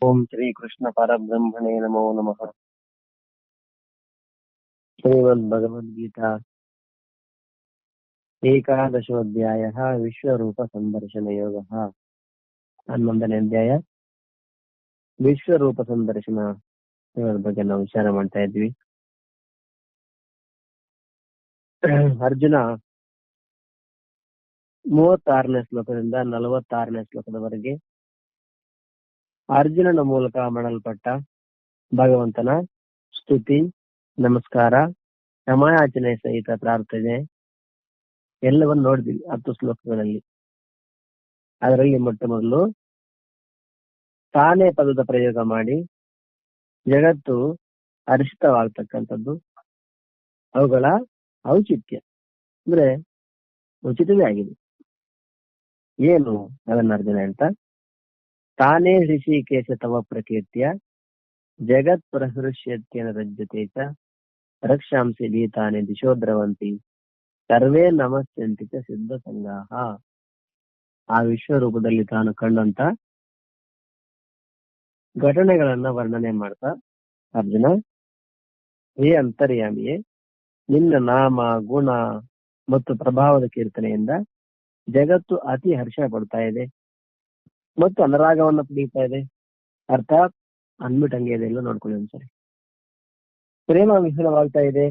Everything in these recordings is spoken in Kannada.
ओम श्री कृष्ण परब्रह्मणे नमो नमः। श्रीमद्भगवद्गीता एकादशोऽध्यायः विश्वरूप संदर्शन योगः। 11ನೇ ಅಧ್ಯಾಯ ವಿಶ್ವರೂಪ ಸಂದರ್ಶನ ಬಗ್ಗೆ ನಾವು ವಿಚಾರ ಮಾಡ್ತಾ ಇದ್ವಿ. ಅರ್ಜುನ 36ನೇ ಶ್ಲೋಕದಿಂದ 46ನೇ ಶ್ಲೋಕದವರೆಗೆ ಅರ್ಜುನನ ಮೂಲಕ ಮಾಡಲ್ಪಟ್ಟ ಭಗವಂತನ ಸ್ತುತಿ, ನಮಸ್ಕಾರ, ಕ್ಷಮಾಯಾಚನೆ ಸಹಿತ ಪ್ರಾರ್ಥನೆ ಎಲ್ಲವನ್ನು ನೋಡಿದ್ವಿ 10 ಶ್ಲೋಕಗಳಲ್ಲಿ. ಅದರಲ್ಲಿ ಮೊಟ್ಟ ಮೊದಲು ತಾನೇ ಪದದ ಪ್ರಯೋಗ ಮಾಡಿ ಜಗತ್ತು ಹರ್ಷಿತವಾಗ್ತಕ್ಕಂಥದ್ದು, ಅವುಗಳ ಔಚಿತ್ಯ ಅಂದ್ರೆ ಉಚಿತವೇ ಆಗಿದೆ. ಏನು ಅದನ್ನ ಅರ್ಜುನ ಹೇಳ್ತಾ, ತಾನೇ ಋಷಿಕೇಶ ತವ ಪ್ರಕೀರ್ತಿಯ ಜಗತ್ ಪ್ರಹೃಷ್ಯತ್ಯನ ರಜ್ಯತೆ ಚ ರಕ್ಷಾಂಸಿ ಭೀತಾನೆ ದಿಶೋದ್ರವಂತಿ ಸರ್ವೇ ನಮಸ್ಯಂತಿ ಚ ಸಿದ್ಧ ಸಂಗಾಹ. ಆ ವಿಶ್ವರೂಪದಲ್ಲಿ ತಾನು ಕಂಡಂತ ಘಟನೆಗಳನ್ನ ವರ್ಣನೆ ಮಾಡ್ತಾ ಅರ್ಜುನ, ಹೇ ಅಂತರ್ಯಾಮಿಯೇ, ನಿನ್ನ ನಾಮ, ಗುಣ ಮತ್ತು ಪ್ರಭಾವದ ಕೀರ್ತನೆಯಿಂದ ಜಗತ್ತು ಅತಿ ಹರ್ಷ ಪಡ್ತಾ ಇದೆ ಮತ್ತು ಅನುರಾಗವನ್ನ ಪಡೀತಾ ಇದೆ. ಅರ್ಥಾತ್ ಅನ್ಬಿಟ್ಟಂಗೆ ಇದೆ, ಎಲ್ಲ ನೋಡ್ಕೊಳ್ಳಿ ಒಂದ್ಸರಿ. ಪ್ರೇಮ ವಿಫಲವಾಗ್ತಾ ಇದೆ.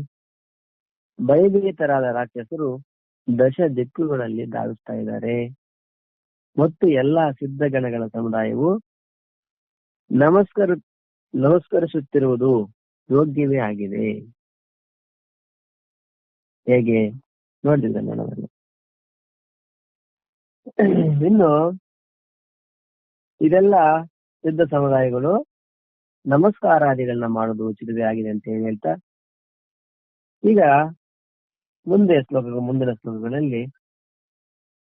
ಭಯಭೀತರಾದ ರಾಕ್ಷಸರು ದಶ ದಿಕ್ಕುಗಳಲ್ಲಿ ಧಾವಿಸ್ತಾ ಇದ್ದಾರೆ ಮತ್ತು ಎಲ್ಲಾ ಸಿದ್ಧಗಣಗಳ ಸಮುದಾಯವು ನಮಸ್ಕರಿಸುತ್ತಿರುವುದು ಯೋಗ್ಯವೇ ಆಗಿದೆ. ಹೇಗೆ ನೋಡಿದ್ದೆ ನಾನು ಅದನ್ನು. ಇನ್ನು ಇದೆಲ್ಲ ಸಿದ್ಧ ಸಮುದಾಯಗಳು ನಮಸ್ಕಾರಾದಿಗಳನ್ನ ಮಾಡೋದು ಉಚಿತವೇ ಆಗಿದೆ ಅಂತ ಹೇಳ್ತಾ, ಈಗ ಮುಂದಿನ ಶ್ಲೋಕಗಳಲ್ಲಿ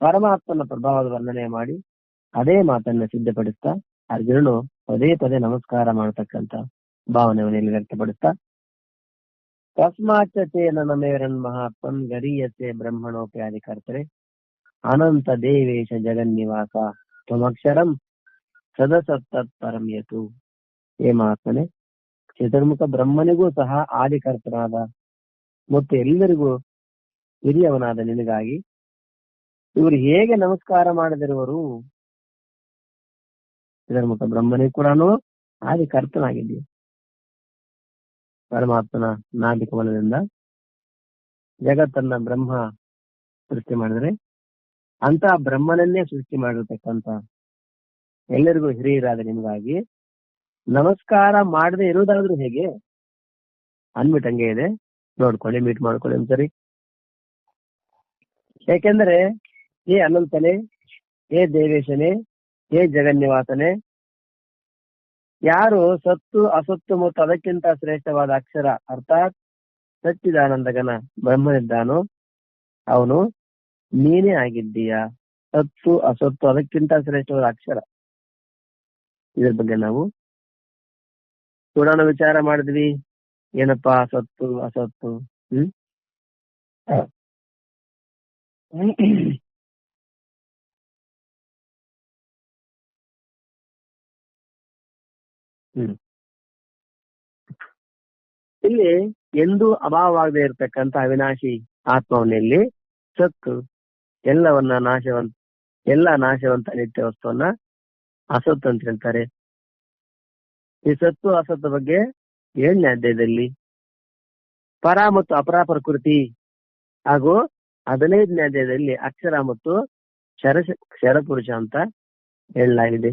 ಪರಮಾತ್ಮನ ಪ್ರಭಾವದ ವರ್ಣನೆ ಮಾಡಿ ಅದೇ ಮಾತನ್ನ ಸಿದ್ಧಪಡಿಸ್ತಾ ಅರ್ಜುನನು ಪದೇ ಪದೇ ನಮಸ್ಕಾರ ಮಾಡತಕ್ಕಂತ ಭಾವನೆಯನ್ನು ವ್ಯಕ್ತಪಡಿಸ್ತಾ, ತಸ್ಮಾಚತೆ ನಮೇರನ್ ಮಹಾತ್ಮನ್ ಗರೀಯತೆ ಬ್ರಹ್ಮಣೋಪ್ಯಾದಿ ಕರ್ತರೆ ಅನಂತ ದೇವೇಶ ಜಗನ್ನಿವಾಸ ತ್ವಮಕ್ಷರಂ ಸದಸತ್ತತ್ ಪರಮ್ಯತು. ಹೇ ಮಹಾತ್ಮನೆ, ಚತುರ್ಮುಖ ಬ್ರಹ್ಮನಿಗೂ ಸಹ ಆದಿಕರ್ತನಾದ ಮತ್ತು ಎಲ್ಲರಿಗೂ ಹಿರಿಯವನಾದ ನಿನಗಾಗಿ ಇವರು ಹೇಗೆ ನಮಸ್ಕಾರ ಮಾಡದಿರುವರು? ಚತುರ್ಮುಖ ಬ್ರಹ್ಮನಿಗೂ ಕೂಡ ಆದಿಕರ್ತನಾಗಿದ್ದೀಯ. ಪರಮಾತ್ಮನ ನಾಭಿಕ ಬಲದಿಂದ ಜಗತ್ತನ್ನ ಬ್ರಹ್ಮ ಸೃಷ್ಟಿ ಮಾಡಿದ್ರೆ ಅಂತ ಬ್ರಹ್ಮನನ್ನೇ ಸೃಷ್ಟಿ ಮಾಡಿರ್ತಕ್ಕಂಥ ಎಲ್ಲರಿಗೂ ಹಿರಿಯರಾದ ನಿಮಗಾಗಿ ನಮಸ್ಕಾರ ಮಾಡದೆ ಇರುವುದಾದ್ರೂ ಹೇಗೆ ಅನ್ಬಿಟ್ಟಂಗೆ ಇದೆ. ನೋಡ್ಕೊಳ್ಳಿ, ಮೀಟ್ ಮಾಡ್ಕೊಳ್ಳಿ ಒಂದ್ಸರಿ. ಯಾಕೆಂದ್ರೆ ಹೇ ಅನಂತನೇ, ಹೇ ದೇವೇಶನೇ, ಹೇ ಜಗನ್ನಿವಾಸನೆ, ಯಾರು ಸತ್ತು ಅಸತ್ತು ಮತ್ತು ಅದಕ್ಕಿಂತ ಶ್ರೇಷ್ಠವಾದ ಅಕ್ಷರ ಅರ್ಥಾತ್ ಸಚ್ಚಿದಾನಂದಗನ ಬ್ರಹ್ಮನಿದ್ದಾನೋ ಅವನು ನೀನೇ ಆಗಿದ್ದೀಯ. ಸತ್ತು ಅಸತ್ತು ಅದಕ್ಕಿಂತ ಶ್ರೇಷ್ಠವಾದ ಅಕ್ಷರ, ಇದ್ರ ಬಗ್ಗೆ ನಾವು ಕೂಡ ವಿಚಾರ ಮಾಡಿದ್ವಿ. ಏನಪ್ಪಾ ಸತ್ತು ಅಸತ್ತು? ಇಲ್ಲಿ ಎಂದೂ ಅಭಾವವಾಗದೆ ಇರತಕ್ಕಂತ ಅವಿನಾಶಿ ಆತ್ಮವನ್ನಲ್ಲಿ ಸತ್ತು ಎಲ್ಲವನ್ನ ನಾಶವಂತ ನಿತ್ಯ ವಸ್ತುವನ್ನ ಅಸತ್ತು ಅಂತ ಹೇಳ್ತಾರೆ. ಈ ಸತ್ತು ಅಸತ್ತು ಬಗ್ಗೆ 7ನೇ ಅಧ್ಯಾಯದಲ್ಲಿ ಪರ ಮತ್ತು ಅಪರ ಪ್ರಕೃತಿ ಹಾಗೂ 15ನೇ ಅಧ್ಯಾಯದಲ್ಲಿ ಅಕ್ಷರ ಮತ್ತು ಕ್ಷರಪುರುಷ ಅಂತ ಹೇಳಲಾಗಿದೆ.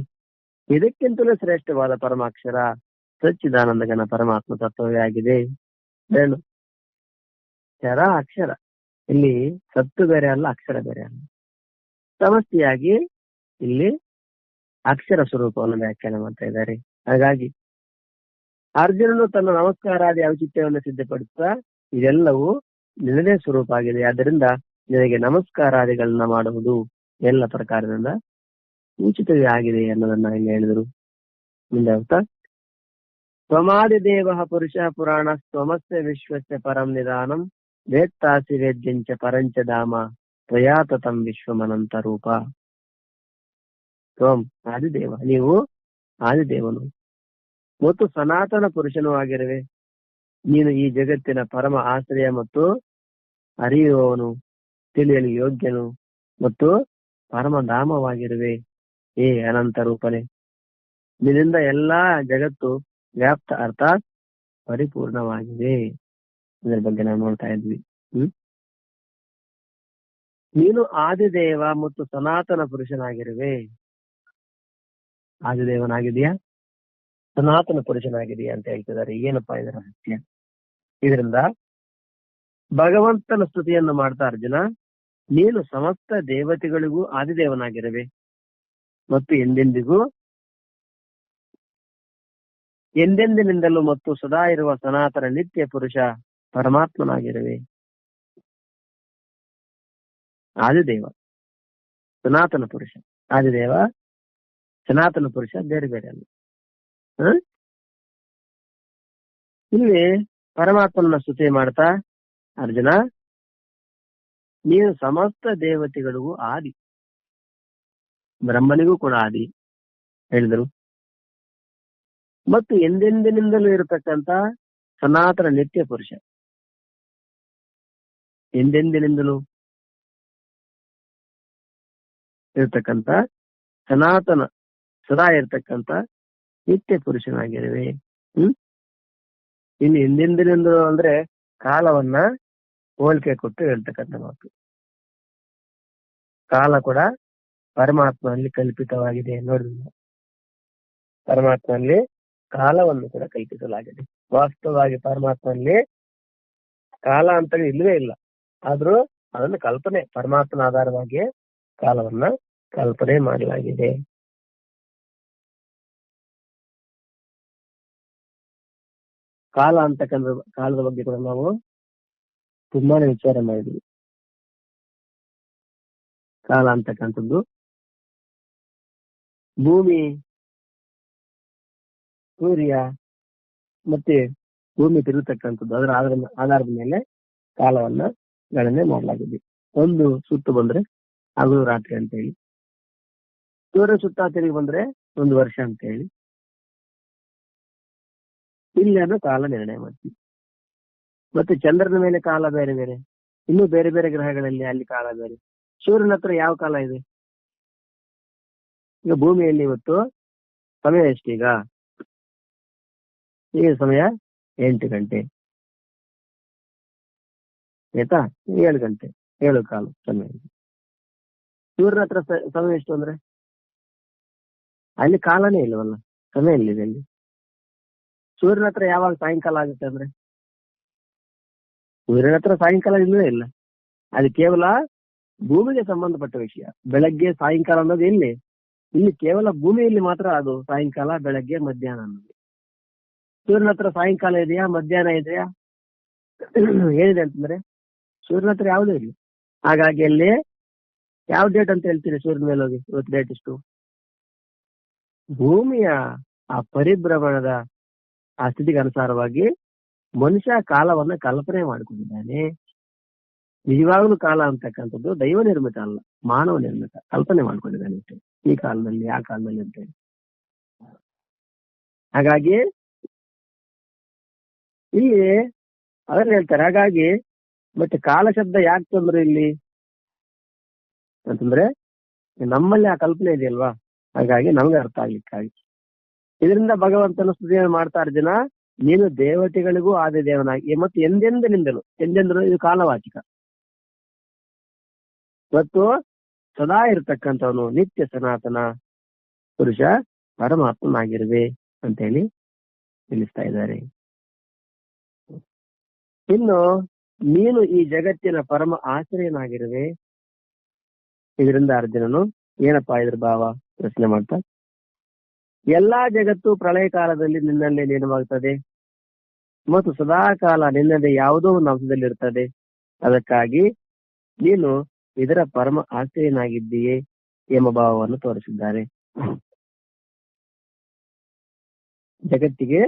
ಇದಕ್ಕಿಂತಲೂ ಶ್ರೇಷ್ಠವಾದ ಪರಮಾಕ್ಷರ ಸಚ್ಚಿದಾನಂದಗನ ಪರಮಾತ್ಮ ತತ್ವವೇ ಆಗಿದೆ. ಹೇಳು, ಕ್ಷರ ಅಕ್ಷರ, ಇಲ್ಲಿ ಸತ್ತು ಬೇರೆ ಅಲ್ಲ, ಅಕ್ಷರ ಬೇರೆ ಅಲ್ಲ. ಸಮಷ್ಟಿಯಾಗಿ ಇಲ್ಲಿ ಅಕ್ಷರ ಸ್ವರೂಪವನ್ನು ವ್ಯಾಖ್ಯಾನ ಮಾಡ್ತಾ ಇದ್ದಾರೆ. ಹಾಗಾಗಿ ಅರ್ಜುನನು ತನ್ನ ನಮಸ್ಕಾರಾದಿ ಔಚಿತ್ಯವನ್ನು ಸಿದ್ಧಪಡಿಸುತ್ತಾ ಇದೆಲ್ಲವೂ ನಿನ್ನದೇ ಸ್ವರೂಪ ಆಗಿದೆ, ಆದ್ದರಿಂದ ನಿನಗೆ ನಮಸ್ಕಾರಾದಿಗಳನ್ನ ಮಾಡುವುದು ಎಲ್ಲ ಪ್ರಕಾರದಿಂದ ಉಚಿತವೇ ಆಗಿದೆ ಅನ್ನೋದನ್ನ ಇಲ್ಲಿ ಹೇಳಿದರು. ಮುಂದೆ ಅರ್ಥ, ತ್ವಮಾದಿದೇವ ಪುರುಷ ಪುರಾಣ ತ್ವಮಸ್ಯ ವಿಶ್ವಸ್ಯ ಪರಂ ನಿಧಾನಂ ವೇತ್ತಾಸಿ ವೇದ್ಯಂಚ ಪರಂಚ ಧಾಮ ತ್ವಯಾತತಂ ವಿಶ್ವಮನಂತ ರೂಪ. ತ್ವಂ ಆದಿದೇವ, ನೀವು ಆದಿದೇವನು, ಮತ್ತು ಸನಾತನ ಪುರುಷನೂ ಆಗಿರುವೆ. ನೀನು ಈ ಜಗತ್ತಿನ ಪರಮ ಆಶ್ರಯ ಮತ್ತು ಅರಿಯುವವನು, ತಿಳಿಯಲು ಯೋಗ್ಯನು ಮತ್ತು ಪರಮಧಾಮವಾಗಿರುವೆ. ಏ ಅನಂತ ರೂಪನೆ, ನಿನ್ನಿಂದ ಎಲ್ಲಾ ಜಗತ್ತು ವ್ಯಾಪ್ತ ಅರ್ಥಾತ್ ಪರಿಪೂರ್ಣವಾಗಿದೆ. ಇದರ ಬಗ್ಗೆ ನಾವು ನೋಡ್ತಾ ಇದ್ವಿ. ನೀನು ಆದಿದೇವ ಮತ್ತು ಸನಾತನ ಪುರುಷನಾಗಿರುವೆ. ಆದಿದೇವನಾಗಿದೆಯಾ, ಸನಾತನ ಪುರುಷನಾಗಿದೆಯಾ ಅಂತ ಹೇಳ್ತಿದ್ದಾರೆ. ಏನಪ್ಪಾ ಇದರ ರಹಸ್ಯ? ಇದರಿಂದ ಭಗವಂತನ ಸ್ತುತಿಯನ್ನು ಮಾಡ್ತಾ ಅರ್ಜುನ, ನೀನು ಸಮಸ್ತ ದೇವತೆಗಳಿಗೂ ಆದಿದೇವನಾಗಿರುವೆ ಮತ್ತು ಎಂದೆಂದಿನಿಂದಲೂ ಮತ್ತು ಸದಾ ಇರುವ ಸನಾತನ ನಿತ್ಯ ಪುರುಷ ಪರಮಾತ್ಮನಾಗಿರುವೆ. ಆದಿದೇವ, ಸನಾತನ ಪುರುಷ. ಆದಿದೇವ, ಸನಾತನ ಪುರುಷ ಬೇರೆ ಬೇರೆ ಅಲ್ಲ. ಇಲ್ಲಿ ಪರಮಾತ್ಮನ ಸ್ತುತಿ ಮಾಡ್ತಾ ಅರ್ಜುನ, ನೀನು ಸಮಸ್ತ ದೇವತೆಗಳಿಗೂ ಆದಿ, ಬ್ರಹ್ಮನಿಗೂ ಕೂಡ ಆದಿ ಹೇಳಿದರು. ಮತ್ತು ಎಂದೆಂದಿನಿಂದಲೂ ಇರತಕ್ಕಂತ ಸನಾತನ ನಿತ್ಯ ಪುರುಷ, ಎಂದೆಂದಿನಿಂದಲೂ ಇರತಕ್ಕಂತ ಸನಾತನ ಸದಾ ಇರತಕ್ಕಂತ ನಿತ್ಯ ಪುರುಷನಾಗಿರುವೆ. ಇನ್ನು ಎಂದೆಂದಿನಿಂದಲೂ ಅಂದ್ರೆ ಕಾಲವನ್ನ ಹೋಲಿಕೆ ಕೊಟ್ಟು ಹೇಳ್ತಕ್ಕಂಥ ಮಾತು. ಕಾಲ ಕೂಡ ಪರಮಾತ್ಮನಲ್ಲಿ ಕಲ್ಪಿತವಾಗಿದೆ. ನೋಡಿದ್ವಿ, ಪರಮಾತ್ಮನಲ್ಲಿ ಕಾಲವನ್ನು ಕೂಡ ಕಲ್ಪಿಸಲಾಗಿದೆ. ವಾಸ್ತವವಾಗಿ ಪರಮಾತ್ಮನಲ್ಲಿ ಕಾಲ ಅಂತ ಇಲ್ಲವೇ ಇಲ್ಲ. ಆದ್ರೂ ಅದನ್ನು ಕಲ್ಪನೆ, ಪರಮಾತ್ಮನ ಆಧಾರವಾಗಿ ಕಾಲವನ್ನ ಕಲ್ಪನೆ ಮಾಡಲಾಗಿದೆ. ಕಾಲ ಅಂತಕ್ಕಂಥ ಕಾಲದ ಬಗ್ಗೆ ಕೂಡ ನಾವು ತುಂಬಾನೇ ವಿಚಾರ ಮಾಡಿದ್ವಿ. ಕಾಲ ಅಂತಕ್ಕಂಥದ್ದು ಭೂಮಿ, ಸೂರ್ಯ ಮತ್ತೆ ಭೂಮಿ ತಿರುಗತಕ್ಕಂಥದ್ದು, ಅದರ ಆಧಾರದ ಮೇಲೆ ಕಾಲವನ್ನ ಗಣನೆ ಮಾಡಲಾಗಿದೆ. ಒಂದು ಸುತ್ತು ಬಂದ್ರೆ ಅದು ರಾತ್ರಿ ಅಂತ ಹೇಳಿ, ಸೂರ್ಯ ಸುತ್ತ ತಿರುಗಿ ಬಂದ್ರೆ ಒಂದು ವರ್ಷ ಅಂತ ಹೇಳಿ ಇಲ್ಲನ್ನು ಕಾಲ ನಿರ್ಣಯ ಮಾಡ್ತೀವಿ. ಮತ್ತೆ ಚಂದ್ರನ ಮೇಲೆ ಕಾಲ ಬೇರೆ ಬೇರೆ, ಇನ್ನು ಬೇರೆ ಬೇರೆ ಗ್ರಹಗಳಲ್ಲಿ ಅಲ್ಲಿ ಕಾಲ ಬೇರೆ. ಸೂರ್ಯನ ಹತ್ರ ಯಾವ ಕಾಲ ಇದೆ? ಈಗ ಭೂಮಿಯಲ್ಲಿ ಇವತ್ತು ಸಮಯ ಎಷ್ಟೀಗ? ಈಗ ಸಮಯ 8 ಗಂಟೆ ಆಯ್ತಾ, 7 ಗಂಟೆ 7 ಕಾಲ ಸಮಯ. ಸೂರ್ಯನ ಹತ್ರ ಸಮಯ ಎಷ್ಟು ಅಂದ್ರೆ ಅಲ್ಲಿ ಕಾಲನೇ ಇಲ್ಲವಲ್ಲ, ಸಮಯ ಎಲ್ಲಿದೆ ಅಲ್ಲಿ? ಸೂರ್ಯನ ಹತ್ರ ಯಾವಾಗ ಸಾಯಂಕಾಲ ಆಗುತ್ತೆ ಅಂದ್ರೆ ಸೂರ್ಯನ ಹತ್ರ ಸಾಯಂಕಾಲ ಇಲ್ಲವೇ ಇಲ್ಲ. ಅದು ಕೇವಲ ಭೂಮಿಗೆ ಸಂಬಂಧಪಟ್ಟ ವಿಷಯ. ಬೆಳಗ್ಗೆ ಸಾಯಂಕಾಲ ಅನ್ನೋದು ಇಲ್ಲಿ ಕೇವಲ ಭೂಮಿಯಲ್ಲಿ ಮಾತ್ರ ಅದು ಸಾಯಂಕಾಲ, ಬೆಳಗ್ಗೆ, ಮಧ್ಯಾಹ್ನ ಅನ್ನೋದು. ಸೂರ್ಯನ ಹತ್ರ ಸಾಯಂಕಾಲ ಇದೆಯಾ, ಮಧ್ಯಾಹ್ನ ಇದೆಯಾ? ಏನಿದೆ ಅಂತಂದ್ರೆ ಸೂರ್ಯನ ಹತ್ರ ಯಾವುದೂ ಇಲ್ಲ. ಹಾಗಾಗಿ ಅಲ್ಲಿ ಯಾವ ಡೇಟ್ ಅಂತ ಹೇಳ್ತೀರಿ? ಸೂರ್ಯನ ಮೇಲೆ ಹೋಗಿ ಇವತ್ತು ಡೇಟ್ ಇಷ್ಟು. ಭೂಮಿಯ ಆ ಪರಿಭ್ರಮಣದ ಆ ಸ್ಥಿತಿಗೆ ಅನುಸಾರವಾಗಿ ಮನುಷ್ಯ ಕಾಲವನ್ನ ಕಲ್ಪನೆ ಮಾಡಿಕೊಂಡಿದ್ದಾನೆ. ನಿಜವಾಗ್ಲೂ ಕಾಲ ಅಂತಕ್ಕಂಥದ್ದು ದೈವ ನಿರ್ಮಿತ ಅಲ್ಲ, ಮಾನವ ನಿರ್ಮಿತ. ಕಲ್ಪನೆ ಮಾಡ್ಕೊಂಡಿದ್ದಾನೆ ಈ ಕಾಲದಲ್ಲಿ, ಆ ಕಾಲದಲ್ಲಿ ಅಂತ ಹೇಳಿ. ಹಾಗಾಗಿ ಇಲ್ಲಿ ಅದನ್ನ ಹೇಳ್ತಾರೆ. ಹಾಗಾಗಿ ಮತ್ತೆ ಕಾಲ ಶಬ್ದ ಯಾಕೆ ತಂದ್ರೆ ಇಲ್ಲಿ ಅಂತಂದ್ರೆ ನಮ್ಮಲ್ಲಿ ಆ ಕಲ್ಪನೆ ಇದೆಯಲ್ವಾ, ಹಾಗಾಗಿ ನಮ್ಗೆ ಅರ್ಥ ಆಗ್ಲಿಕ್ಕಾಗಿ ಇದರಿಂದ ಭಗವಂತನ ಸ್ತುತಿಯನ್ನು ಮಾಡ್ತಾ ಅರ್ಜುನ, ನೀನು ದೇವತೆಗಳಿಗೂ ಆದಿ ದೇವನಾಗಿ ಮತ್ತು ಎಂದೆಂದಿನಿಂದಲೂ, ಎಂದೆಂದಲೂ ಇದು ಕಾಲವಾಚಿಕ, ಮತ್ತು ಸದಾ ಇರತಕ್ಕಂಥವನು ನಿತ್ಯ ಸನಾತನ ಪುರುಷ ಪರಮಾತ್ಮನಾಗಿರುವೆ ಅಂತ ಹೇಳಿ ತಿಳಿಸ್ತಾ ಇದ್ದಾರೆ. ಇನ್ನು ನೀನು ಈ ಜಗತ್ತಿನ ಪರಮ ಆಶ್ರಯನಾಗಿರುವೆ. ಇದರಿಂದ ಅರ್ಜುನನು ಏನಪ್ಪಾ ಇದ್ರ ಭಾವ ಪ್ರಶ್ನೆ ಮಾಡ್ತಾ, ಎಲ್ಲಾ ಜಗತ್ತು ಪ್ರಳಯ ಕಾಲದಲ್ಲಿ ನಿನ್ನಲ್ಲೇ ಲೀನವಾಗುತ್ತದೆ ಮತ್ತು ಸದಾ ಕಾಲ ನಿನ್ನದೇ ಯಾವುದೋ ಒಂದು ಅಂಶದಲ್ಲಿರ್ತದೆ. ಅದಕ್ಕಾಗಿ ನೀನು ಇದರ ಪರಮ ಆಶ್ರಯನಾಗಿದ್ದೀಯೇ ಎಂಬ ಭಾವವನ್ನು ತೋರಿಸಿದ್ದಾರೆ. ಜಗತ್ತಿಗೆ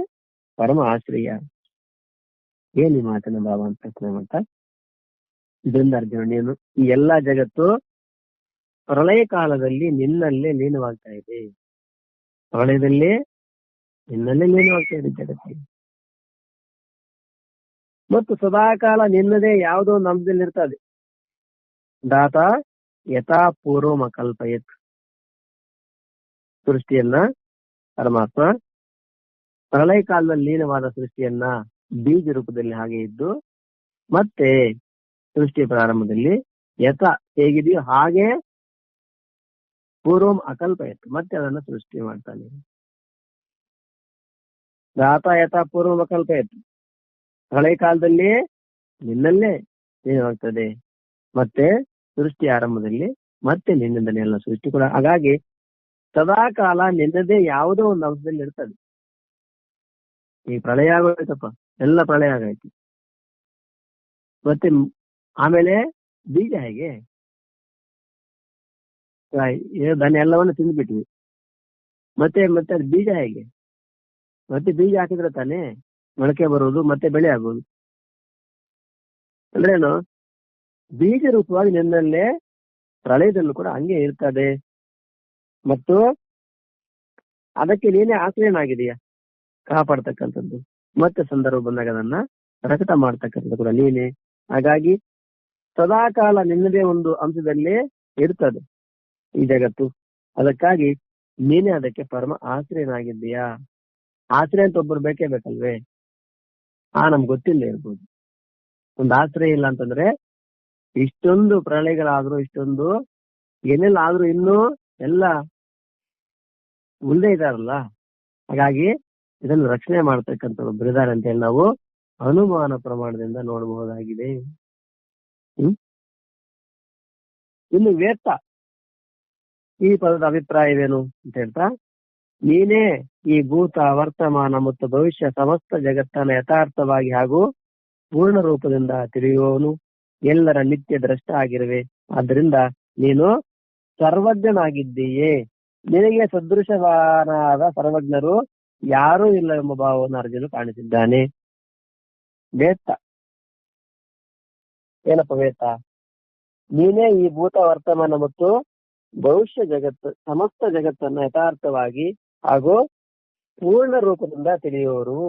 ಪರಮ ಆಶ್ರಯ ಏನಿ ಮಾತಿನ ಭಾವ ಅಂತ ಪ್ರಶ್ನೆ ಮಾಡ್ತಾ, ಇದರಿಂದ ಅರ್ಜುನ ನೀನು ಈ ಎಲ್ಲಾ ಜಗತ್ತು ಪ್ರಳಯ ಕಾಲದಲ್ಲಿ ನಿನ್ನಲ್ಲೇ ಲೀನವಾಗ್ತಾ ಇದೆ. ಪ್ರಳಯದಲ್ಲಿ ನಿನ್ನಲ್ಲೇ ಲೀನವಾಗ್ತಾ ಇದೆ ಜಗತ್ತಿಗೆ. ಮತ್ತು ಸದಾಕಾಲ ನಿನ್ನದೇ ಯಾವುದೋ ಒಂದು ಅಂಶದಲ್ಲಿ ಇರ್ತದೆ. ದಾತ ಯಥಾ ಪೂರ್ವಮ ಕಲ್ಪಯತ್. ಸೃಷ್ಟಿಯನ್ನ ಪರಮಾತ್ಮ ಪ್ರಳಯ ಕಾಲದಲ್ಲಿ ಲೀನವಾದ ಸೃಷ್ಟಿಯನ್ನ ಬೀಜ ರೂಪದಲ್ಲಿ ಹಾಗೆ ಇದ್ದು ಮತ್ತೆ ಸೃಷ್ಟಿಯ ಪ್ರಾರಂಭದಲ್ಲಿ ಯಥ ಹೇಗಿದೆಯೋ ಹಾಗೆ ಪೂರ್ವಂ ಅಕಲ್ಪಯತ್ ಮತ್ತೆ ಅದನ್ನ ಸೃಷ್ಟಿ ಮಾಡ್ತಾನೆ. ದಾತ ಯಥಾ ಪೂರ್ವಂ ಅಕಲ್ಪಯತ್. ಪ್ರಳಯ ಕಾಲದಲ್ಲಿ ನಿನ್ನಲ್ಲೇ ಏನಾಗ್ತದೆ, ಮತ್ತೆ ಸೃಷ್ಟಿ ಆರಂಭದಲ್ಲಿ ಮತ್ತೆ ನಿನ್ನಿಂದಲೇ ಎಲ್ಲ ಸೃಷ್ಟಿ ಕೂಡ. ಹಾಗಾಗಿ ಸದಾಕಾಲ ನಿನ್ನದೇ ಯಾವುದೋ ಒಂದು ಅಂಶದಲ್ಲಿ ಇರ್ತದೆ. ಈ ಪ್ರಳಯ ಆಗೋಯ್ತಪ್ಪ, ಎಲ್ಲ ಪ್ರಳಯ ಆಗಾಯ್ತು. ಮತ್ತೆ ಆಮೇಲೆ ಬೀಜ ಹೇಗೆ, ಧಾನ್ಯ ಎಲ್ಲವನ್ನು ತಿಂದ್ಬಿಟ್ವಿ, ಮತ್ತೆ ಮತ್ತೆ ಅದು ಬೀಜ ಹೇಗೆ, ಮತ್ತೆ ಬೀಜ ಹಾಕಿದ್ರೆ ತಾನೇ ಮೊಳಕೆ ಬರೋದು, ಮತ್ತೆ ಬೆಳೆ ಆಗೋದು. ಅಂದ್ರೇನು, ಬೀಜ ರೂಪವಾಗಿ ನಿನ್ನಲ್ಲೇ ಪ್ರಳಯದಲ್ಲೂ ಕೂಡ ಹಂಗೆ ಇರ್ತದೆ. ಮತ್ತು ಅದಕ್ಕೆ ನೀನೇ ಆಶ್ರಯನಾಗಿದೆಯಾ ಕಾಪಾಡ್ತಕ್ಕಂಥದ್ದು, ಮತ್ತೆ ಸಂದರ್ಭ ಬಂದಾಗ ಅದನ್ನ ಪ್ರಕಟ ಮಾಡ್ತಕ್ಕಂಥದ್ದು ಕೂಡ ನೀನೆ. ಹಾಗಾಗಿ ಸದಾಕಾಲ ನಿನ್ನದೇ ಒಂದು ಅಂಶದಲ್ಲಿ ಇರ್ತದೆ ಈ ಜಗತ್ತು. ಅದಕ್ಕಾಗಿ ನೀನೇ ಅದಕ್ಕೆ ಪರಮ ಆಶ್ರಯನಾಗಿದ್ದೀಯಾ. ಆಶ್ರಯ ಅಂತ ಒಬ್ಬರು ಬೇಕೇ ಬೇಕಲ್ವೇ? ನಮ್ಗೆ ಗೊತ್ತಿಲ್ಲ ಇರ್ಬೋದು. ಒಂದು ಆಶ್ರಯ ಇಲ್ಲ ಅಂತಂದ್ರೆ ಇಷ್ಟೊಂದು ಪ್ರಳಯಗಳಾದ್ರೂ, ಇಷ್ಟೊಂದು ಏನೆಲ್ಲ ಆದ್ರೂ ಇನ್ನೂ ಎಲ್ಲ ಮುಂದೆ ಇದಾರಲ್ಲ. ಹಾಗಾಗಿ ಇದನ್ನು ರಕ್ಷಣೆ ಮಾಡ್ತಕ್ಕಂಥ ಒಬ್ಬರು ಇದ್ದಾರೆ ಅಂತ ಹೇಳಿ ನಾವು ಅನುಮಾನ ಪ್ರಮಾಣದಿಂದ ನೋಡಬಹುದಾಗಿದೆ. ಇನ್ನು ವೇತ್ತ, ಈ ಪದದ ಅಭಿಪ್ರಾಯವೇನು ಅಂತ ಹೇಳ್ತಾ, ನೀನೇ ಈ ಭೂತ ವರ್ತಮಾನ ಮತ್ತು ಭವಿಷ್ಯ ಸಮಸ್ತ ಜಗತ್ತನ್ನ ಯಥಾರ್ಥವಾಗಿ ಹಾಗೂ ಪೂರ್ಣ ರೂಪದಿಂದ ತಿಳಿಯುವವನು, ಎಲ್ಲರ ನಿತ್ಯ ದ್ರಷ್ಟ ಆಗಿರುವೆ. ಆದ್ದರಿಂದ ನೀನು ಸರ್ವಜ್ಞನಾಗಿದ್ದೀಯೇ. ನಿನಗೆ ಸದೃಶವಾದ ಸರ್ವಜ್ಞರು ಯಾರೂ ಇಲ್ಲ ಎಂಬ ಭಾವವನ್ನು ಅರ್ಜುನ ಕಾಣಿಸಿದ್ದಾನೆ. ವೇತ್ತ ಏನಪ್ಪ ವೇತ್ತ? ನೀನೇ ಈ ಭೂತ ವರ್ತಮಾನ ಮತ್ತು ಭವಿಷ್ಯ ಜಗತ್ತು ಸಮಸ್ತ ಜಗತ್ತನ್ನ ಯಥಾರ್ಥವಾಗಿ ಹಾಗೂ ಪೂರ್ಣ ರೂಪದಿಂದ ತಿಳಿಯುವವರು.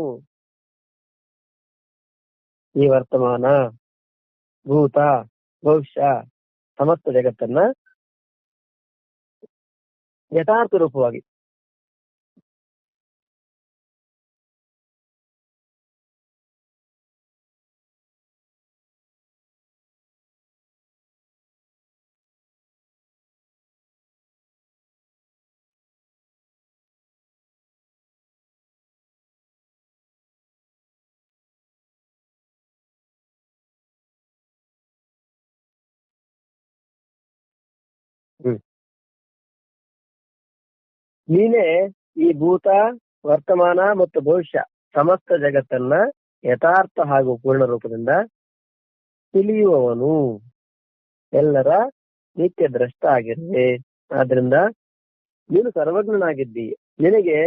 ಈ ವರ್ತಮಾನ, ಭೂತ, ಭವಿಷ್ಯ ಸಮಸ್ತ ಜಗತ್ತನ್ನ ಯಥಾರ್ಥ ರೂಪವಾಗಿ ನೀನೇ ಈ ಭೂತ ವರ್ತಮಾನ ಮತ್ತು ಭವಿಷ್ಯ ಸಮಸ್ತ ಜಗತ್ತನ್ನ ಯಥಾರ್ಥ ಹಾಗೂ ಪೂರ್ಣ ರೂಪದಿಂದ ತಿಳಿಯುವವನು, ಎಲ್ಲರ ನಿತ್ಯ ದ್ರಷ್ಟ ಆಗಿರುವೆ. ಆದ್ರಿಂದ ನೀನು ಸರ್ವಜ್ಞನಾಗಿದ್ದೀಯ. ನಿನಗೆ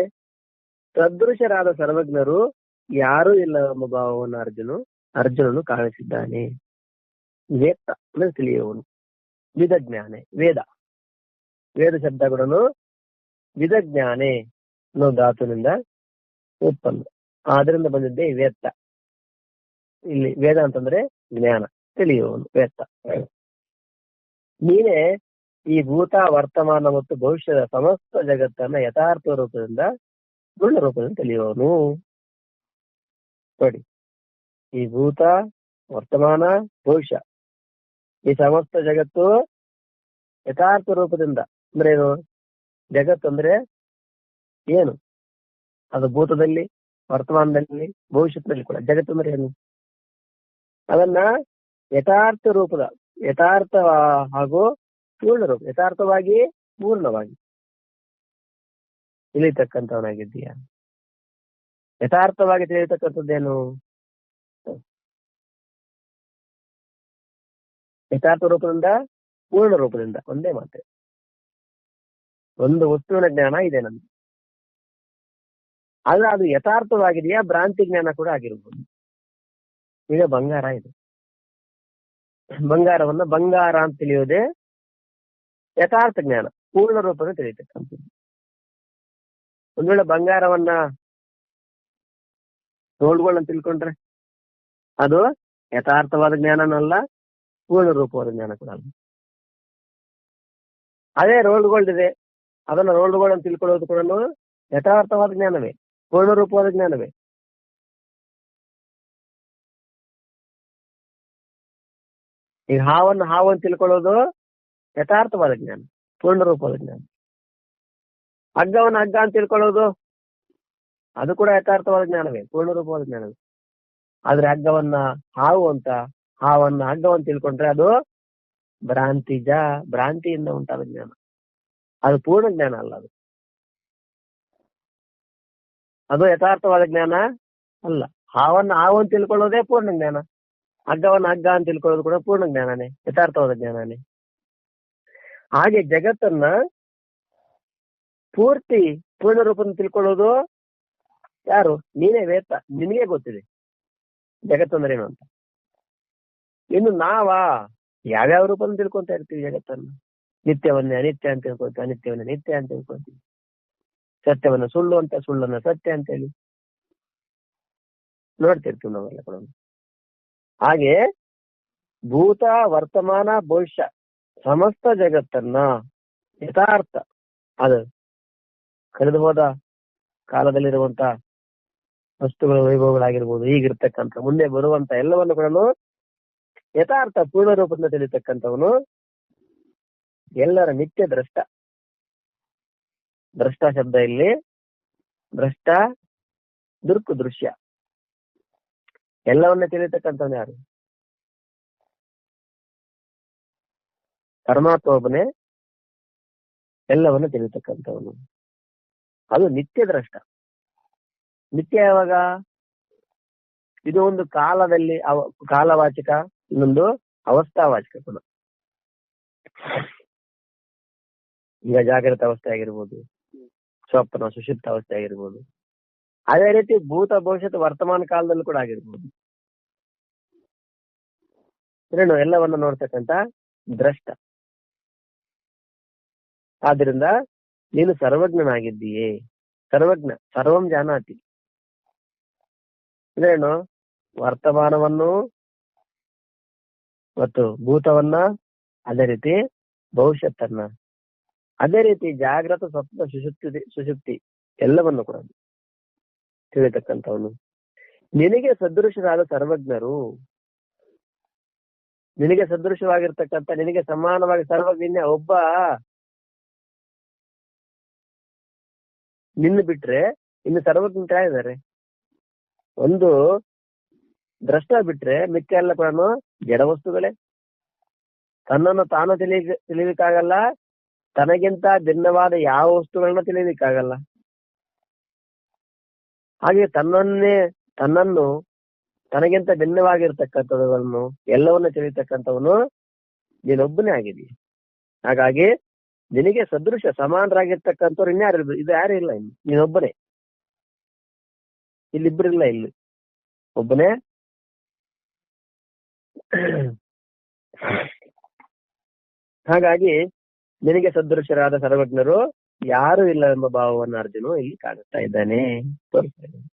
ಸದೃಶರಾದ ಸರ್ವಜ್ಞರು ಯಾರೂ ಇಲ್ಲ ಎಂಬ ಭಾವವನ್ನು ಅರ್ಜುನನು ಕಾಣಿಸಿದ್ದಾನೆ. ವೇತ್ತ ಅಂದ್ರೆ ತಿಳಿಯುವವನು, ವಿದಜ್ಞಾನೆ. ವೇದ ಶಬ್ದಗಳನ್ನು ವಿದಜ್ಞಾನೆ ಅನ್ನೋ ಧಾತುವಿನಿಂದ ಉತ್ಪನ್ನ, ಆದ್ರಿಂದ ಬಂದಿದ್ದೆ ವೇತ್ತ. ಇಲ್ಲಿ ವೇದ ಅಂತಂದ್ರೆ ಜ್ಞಾನ, ತಿಳಿಯುವವನು ವೇತ್ತ. ನೀನೇ ಈ ಭೂತ ವರ್ತಮಾನ ಮತ್ತು ಭವಿಷ್ಯದ ಸಮಸ್ತ ಜಗತ್ತನ್ನ ಯಥಾರ್ಥ ರೂಪದಿಂದ ಪೂರ್ಣ ರೂಪದಿಂದ ತಿಳಿಯುವವನು. ನೋಡಿ, ಈ ಭೂತ ವರ್ತಮಾನ ಭವಿಷ್ಯ ಈ ಸಮಸ್ತ ಜಗತ್ತು ಯಥಾರ್ಥ ರೂಪದಿಂದ ಅಂದ್ರೆ ಏನು? ಜಗತ್ತು ಅಂದ್ರೆ ಏನು? ಅದು ಭೂತದಲ್ಲಿ, ವರ್ತಮಾನದಲ್ಲಿ, ಭವಿಷ್ಯದಲ್ಲಿ ಕೂಡ ಜಗತ್ತು ಅಂದ್ರೆ ಏನು? ಅದನ್ನ ಯಥಾರ್ಥ ರೂಪದ, ಯಥಾರ್ಥ ಹಾಗೂ ಪೂರ್ಣ ರೂಪ, ಯಥಾರ್ಥವಾಗಿ ಪೂರ್ಣವಾಗಿ ತಿಳಿತಕ್ಕಂಥವನಾಗಿದ್ದೀಯ. ಯಥಾರ್ಥವಾಗಿ ತಿಳಿಯತಕ್ಕಂಥದ್ದೇನು? ಯಥಾರ್ಥ ರೂಪದಿಂದ ಪೂರ್ಣ ರೂಪದಿಂದ ಒಂದೇ ಮಾತೆ. ಒಂದು ವಸ್ತುವಿನ ಜ್ಞಾನ ಇದೆ ನಮ್ಗೆ, ಆದ್ರೆ ಅದು ಯಥಾರ್ಥವಾಗಿದೆಯಾ ಭ್ರಾಂತಿ ಜ್ಞಾನ ಕೂಡ ಆಗಿರ್ಬೋದು. ಈಗ ಬಂಗಾರ ಇದೆ, ಬಂಗಾರವನ್ನ ಬಂಗಾರ ಅಂತ ತಿಳಿಯೋದೇ ಯಥಾರ್ಥ ಜ್ಞಾನ, ಪೂರ್ಣ ರೂಪದಿಂದ ತಿಳಿಯತಕ್ಕಂಥದ್ದು. ಒಂದ್ ವೇಳೆ ಬಂಗಾರವನ್ನ ರೋಲ್ಡ್ಗಳನ್ನ ತಿಳ್ಕೊಂಡ್ರೆ ಅದು ಯಥಾರ್ಥವಾದ ಜ್ಞಾನನಲ್ಲ, ಪೂರ್ಣ ರೂಪವಾದ ಜ್ಞಾನ ಕೂಡ ಅಲ್ಲ. ಅದೇ ರೋಲ್ಡ್ಗಳಿದೆ, ಅದನ್ನ ರೋಲ್ಡ್ಗಳನ್ನ ತಿಳ್ಕೊಳ್ಳೋದು ಕೂಡ ಯಥಾರ್ಥವಾದ ಜ್ಞಾನವೇ, ಪೂರ್ಣ ರೂಪವಾದ ಜ್ಞಾನವೇ. ಈಗ ಹಾವನ್ನು ತಿಳ್ಕೊಳ್ಳೋದು ಯಥಾರ್ಥವಾದ ಜ್ಞಾನ, ಪೂರ್ಣ ರೂಪವಾದ ಜ್ಞಾನ. ಹಗ್ಗವನ್ನು ಹಗ್ಗ ಅಂತ ತಿಳ್ಕೊಳ್ಳೋದು ಅದು ಕೂಡ ಯಥಾರ್ಥವಾದ ಜ್ಞಾನವೇ, ಪೂರ್ಣ ರೂಪವಾದ ಜ್ಞಾನವೇ. ಆದ್ರೆ ಹಾವನ್ನ ಹಗ್ಗವನ್ನು ತಿಳ್ಕೊಂಡ್ರೆ ಅದು ಭ್ರಾಂತಿಯಿಂದ ಉಂಟಾದ ಜ್ಞಾನ, ಅದು ಪೂರ್ಣ ಜ್ಞಾನ ಅಲ್ಲ. ಅದು ಯಥಾರ್ಥವಾದ ಜ್ಞಾನ ಅಲ್ಲ. ಹಾವನ್ನು ತಿಳ್ಕೊಳ್ಳೋದೇ ಪೂರ್ಣ ಜ್ಞಾನ, ಹಗ್ಗವನ್ನು ಹಗ್ಗ ಅಂತ ತಿಳ್ಕೊಳ್ಳೋದು ಕೂಡ ಪೂರ್ಣ ಜ್ಞಾನನೇ, ಯಥಾರ್ಥವಾದ ಜ್ಞಾನನೇ. ಹಾಗೆ ಜಗತ್ತನ್ನ ಪೂರ್ತಿ ಪೂರ್ಣ ರೂಪದಿಂದ ತಿಳ್ಕೊಳ್ಳೋದು ಯಾರು? ನೀನೇ ವೇತ್ತ, ನಿನಗೆ ಗೊತ್ತಿದೆ ಜಗತ್ತಂದ್ರೆ ಏನು ಅಂತ. ಇನ್ನು ಯಾವ್ಯಾವ ರೂಪದಿಂದ ತಿಳ್ಕೊಂತ ಇರ್ತೀವಿ ಜಗತ್ತನ್ನು. ನಿತ್ಯವನ್ನೇ ಅನಿತ್ಯ ಅಂತ ತಿಳ್ಕೊತೀವಿ, ಅನಿತ್ಯವನ್ನೇ ನಿತ್ಯ ಅಂತ ತಿಳ್ಕೊತೀವಿ, ಸತ್ಯವನ್ನ ಸುಳ್ಳನ್ನ ಸತ್ಯ ಅಂತೇಳಿ ನೋಡ್ತಿರ್ತೀವಿ ನಾವೆಲ್ಲ ಕೂಡ. ಹಾಗೆ ಭೂತ ವರ್ತಮಾನ ಭವಿಷ್ಯ ಸಮಸ್ತ ಜಗತ್ತನ್ನ ಯಥಾರ್ಥ, ಅದು ಕಳೆದು ಹೋದ ಕಾಲದಲ್ಲಿರುವಂತ ವಸ್ತುಗಳ ವೈಭವಗಳಾಗಿರ್ಬೋದು, ಈಗಿರ್ತಕ್ಕಂಥ ಮುಂದೆ ಬರುವಂತ ಎಲ್ಲವನ್ನು ಕೂಡ ಯಥಾರ್ಥ ಪೂರ್ಣ ರೂಪದಿಂದ ತಿಳಿತಕ್ಕಂಥವನು ಎಲ್ಲರ ನಿತ್ಯ ದ್ರಷ್ಟ. ದ್ರಷ್ಟ ಶಬ್ದ ಇಲ್ಲಿ ದ್ರಷ್ಟ ದೃಶ್ಯ, ಎಲ್ಲವನ್ನ ತಿಳಿತಕ್ಕಂಥವನು ಯಾರು? ಪರಮಾತ್ಮ ಒಬ್ಬನೇ ಎಲ್ಲವನ್ನ ತಿಳಿತಕ್ಕಂಥವನು. ಅದು ನಿತ್ಯ ದ್ರಷ್ಟ. ನಿತ್ಯ ಯಾವಾಗ? ಇದು ಒಂದು ಕಾಲದಲ್ಲಿ ಕಾಲವಾಚಕ, ಇನ್ನೊಂದು ಅವಸ್ಥಾವಾಚಕ ಕೂಡ. ಈಗ ಜಾಗೃತ ಅವಸ್ಥೆ ಆಗಿರ್ಬೋದು, ಸ್ವಪ್ನ ಸುಷುಪ್ತ ಅವಸ್ಥೆ ಆಗಿರ್ಬೋದು, ಅದೇ ರೀತಿ ಭೂತ ಭವಿಷ್ಯದ ವರ್ತಮಾನ ಕಾಲದಲ್ಲೂ ಕೂಡ ಆಗಿರ್ಬೋದು. ಎಲ್ಲವನ್ನ ನೋಡ್ತಕ್ಕಂಥ ದ್ರಷ್ಟ. ಆದ್ರಿಂದ ನೀನು ಸರ್ವಜ್ಞನಾಗಿದ್ದೀಯೇ. ಸರ್ವಜ್ಞ, ಸರ್ವಂ ಜಾನಾತಿ. ಇದೇನು? ವರ್ತಮಾನವನ್ನು ಮತ್ತು ಭೂತವನ್ನ, ಅದೇ ರೀತಿ ಭವಿಷ್ಯತ್ತನ್ನ, ಅದೇ ರೀತಿ ಜಾಗೃತ ಸ್ವಪ್ನ ಸುಷುಪ್ತಿ ಎಲ್ಲವನ್ನು ಕೂಡ ತಿಳಿತಕ್ಕಂಥವನು. ನಿನಗೆ ಸದೃಶರಾದ ಸರ್ವಜ್ಞರು, ನಿನಗೆ ಸದೃಶವಾಗಿರ್ತಕ್ಕಂಥ, ನಿನಗೆ ಸಮಾನವಾಗಿ ಸರ್ವಜ್ಞ ಒಬ್ಬ. ನಿನ್ನ ಬಿಟ್ರೆ ಇನ್ನು ಸರ್ವಜ್ಞ ಇದ್ದಾರೆ. ಒಂದು ದ್ರಷ್ಟ ಬಿಟ್ರೆ ಮಿಕ್ಕ ಎಲ್ಲ ಕೂಡ ಜಡ ವಸ್ತುಗಳೇ. ತನ್ನನ್ನು ತಾನು ತಿಳಿಲಿಕ್ಕಾಗಲ್ಲ, ತನಗಿಂತ ಭಿನ್ನವಾದ ಯಾವ ವಸ್ತುಗಳನ್ನ ತಿಳಿಲಿಕ್ಕಾಗಲ್ಲ. ಹಾಗೆ ತನ್ನನ್ನು ತನಗಿಂತ ಭಿನ್ನವಾಗಿರ್ತಕ್ಕಂಥವುಗಳನ್ನು ಎಲ್ಲವನ್ನ ತಿಳಿತಕ್ಕಂಥವನು ನೀನೊಬ್ಬನೇ ಆಗಿದೀಯ. ಹಾಗಾಗಿ ನಿನಗೆ ಸದೃಶ ಸಮಾನರಾಗಿರ್ತಕ್ಕಂಥವ್ರು ಇನ್ಯಾರು? ಇದು ಯಾರು ಇಲ್ಲ, ಇನ್ನು ನೀನೊಬ್ಬನೇ. ಇಲ್ಲಿಬ್ಬರಿಲ್ಲ, ಇಲ್ಲಿ ಒಬ್ಬನೇ. ಹಾಗಾಗಿ ನಿನಗೆ ಸದೃಶರಾದ ಸರ್ವಜ್ಞರು ಯಾರು ಇಲ್ಲ ಎಂಬ ಭಾವವನ್ನು ಅರ್ಜುನು ಇಲ್ಲಿ ಕಾಣಿಸ್ತಾ ಇದ್ದಾನೆ, ತೋರಿಸ್ತಾ ಇದ್ದಾನೆ.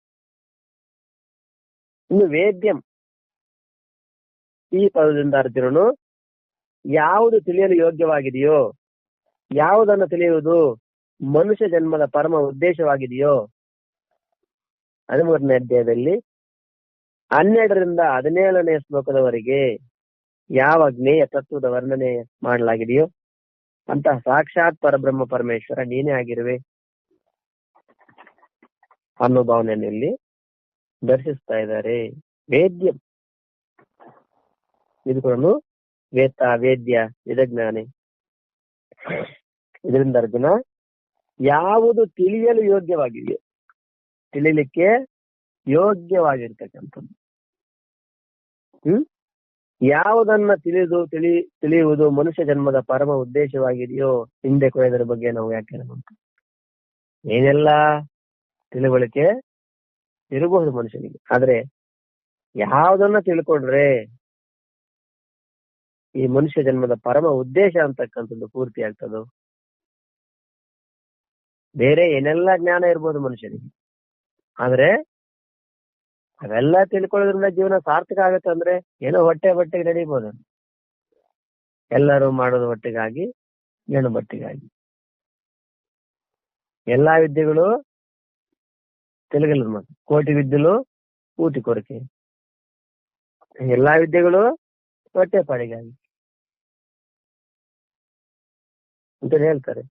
ಇನ್ನು ವೇದ್ಯಂ, ಈ ಪದದಿಂದ ಅರ್ಜುನನು ಯಾವುದು ತಿಳಿಯಲು ಯೋಗ್ಯವಾಗಿದೆಯೋ, ಯಾವುದನ್ನು ತಿಳಿಯುವುದು ಮನುಷ್ಯ ಜನ್ಮದ ಪರಮ ಉದ್ದೇಶವಾಗಿದೆಯೋ, 13ನೇ ಅಧ್ಯಾಯದಲ್ಲಿ 12ರಿಂದ 17ನೇ ಶ್ಲೋಕದವರೆಗೆ ಯಾವ ಜ್ಞೇಯ ತತ್ವದ ವರ್ಣನೆ ಮಾಡಲಾಗಿದೆಯೋ ಅಂತಹ ಸಾಕ್ಷಾತ್ ಪರಬ್ರಹ್ಮ ಪರಮೇಶ್ವರ ನೀನೇ ಆಗಿರುವೆ ಅನ್ನೋ ಭಾವನೆಯನ್ನು ಇಲ್ಲಿ ದರ್ಶಿಸ್ತಾ ಇದ್ದಾರೆ. ವೇದ್ಯಂ, ಇದು ಕೂಡ ವೇತ್ತ, ವೇದ್ಯ, ವಿದಜ್ಞಾನಿ. ಇದರಿಂದ ಅರ್ಜುನ ಯಾವುದು ತಿಳಿಯಲು ಯೋಗ್ಯವಾಗಿದೆಯೋ, ತಿಳಿಲಿಕ್ಕೆ ಯೋಗ್ಯವಾಗಿರ್ತಕ್ಕಂಥದ್ದು, ಯಾವುದನ್ನ ತಿಳಿಯುವುದು ಮನುಷ್ಯ ಜನ್ಮದ ಪರಮ ಉದ್ದೇಶವಾಗಿದೆಯೋ, ಹಿಂದೆ ಕೊಯ್ದರ ಬಗ್ಗೆ ನಾವು ವ್ಯಾಖ್ಯಾನ ಮಾಡ್ತೀವಿ. ಏನೆಲ್ಲ ತಿಳುವಳಿಕೆ ಇರಬಹುದು ಮನುಷ್ಯನಿಗೆ, ಆದ್ರೆ ಯಾವುದನ್ನ ತಿಳ್ಕೊಂಡ್ರೆ ಈ ಮನುಷ್ಯ ಜನ್ಮದ ಪರಮ ಉದ್ದೇಶ ಅಂತಕ್ಕಂಥದ್ದು ಪೂರ್ತಿ ಆಗ್ತದೋ. ಬೇರೆ ಏನೆಲ್ಲ ಜ್ಞಾನ ಇರ್ಬೋದು ಮನುಷ್ಯನಿಗೆ, ಆದ್ರೆ ಅವೆಲ್ಲ ತಿಳ್ಕೊಳ್ಳೋದ್ರಿಂದ ಜೀವನ ಸಾರ್ಥಕ ಆಗತ್ತೆ ಅಂದ್ರೆ ಏನೋ ಹೊಟ್ಟೆಗೆ ನಡೀಬಹುದು. ಎಲ್ಲರೂ ಮಾಡೋದು ಹೊಟ್ಟೆಗಾಗಿ, ಗೇಣು ಬಟ್ಟೆಗಾಗಿ. ಎಲ್ಲಾ ವಿದ್ಯೆಗಳು ತಿಳಿಗಲ್ಲ ಮತ್ತೆ. ಕೋಟಿ ವಿದ್ಯೆಗಳು ಊಟಿ ಕೊರಕೆ. ಎಲ್ಲಾ ವಿದ್ಯೆಗಳು ಹೊಟ್ಟೆ ಪಾಡಿಗಾಗಿ ಅಂತ ಹೇಳ್ತಾರೆ.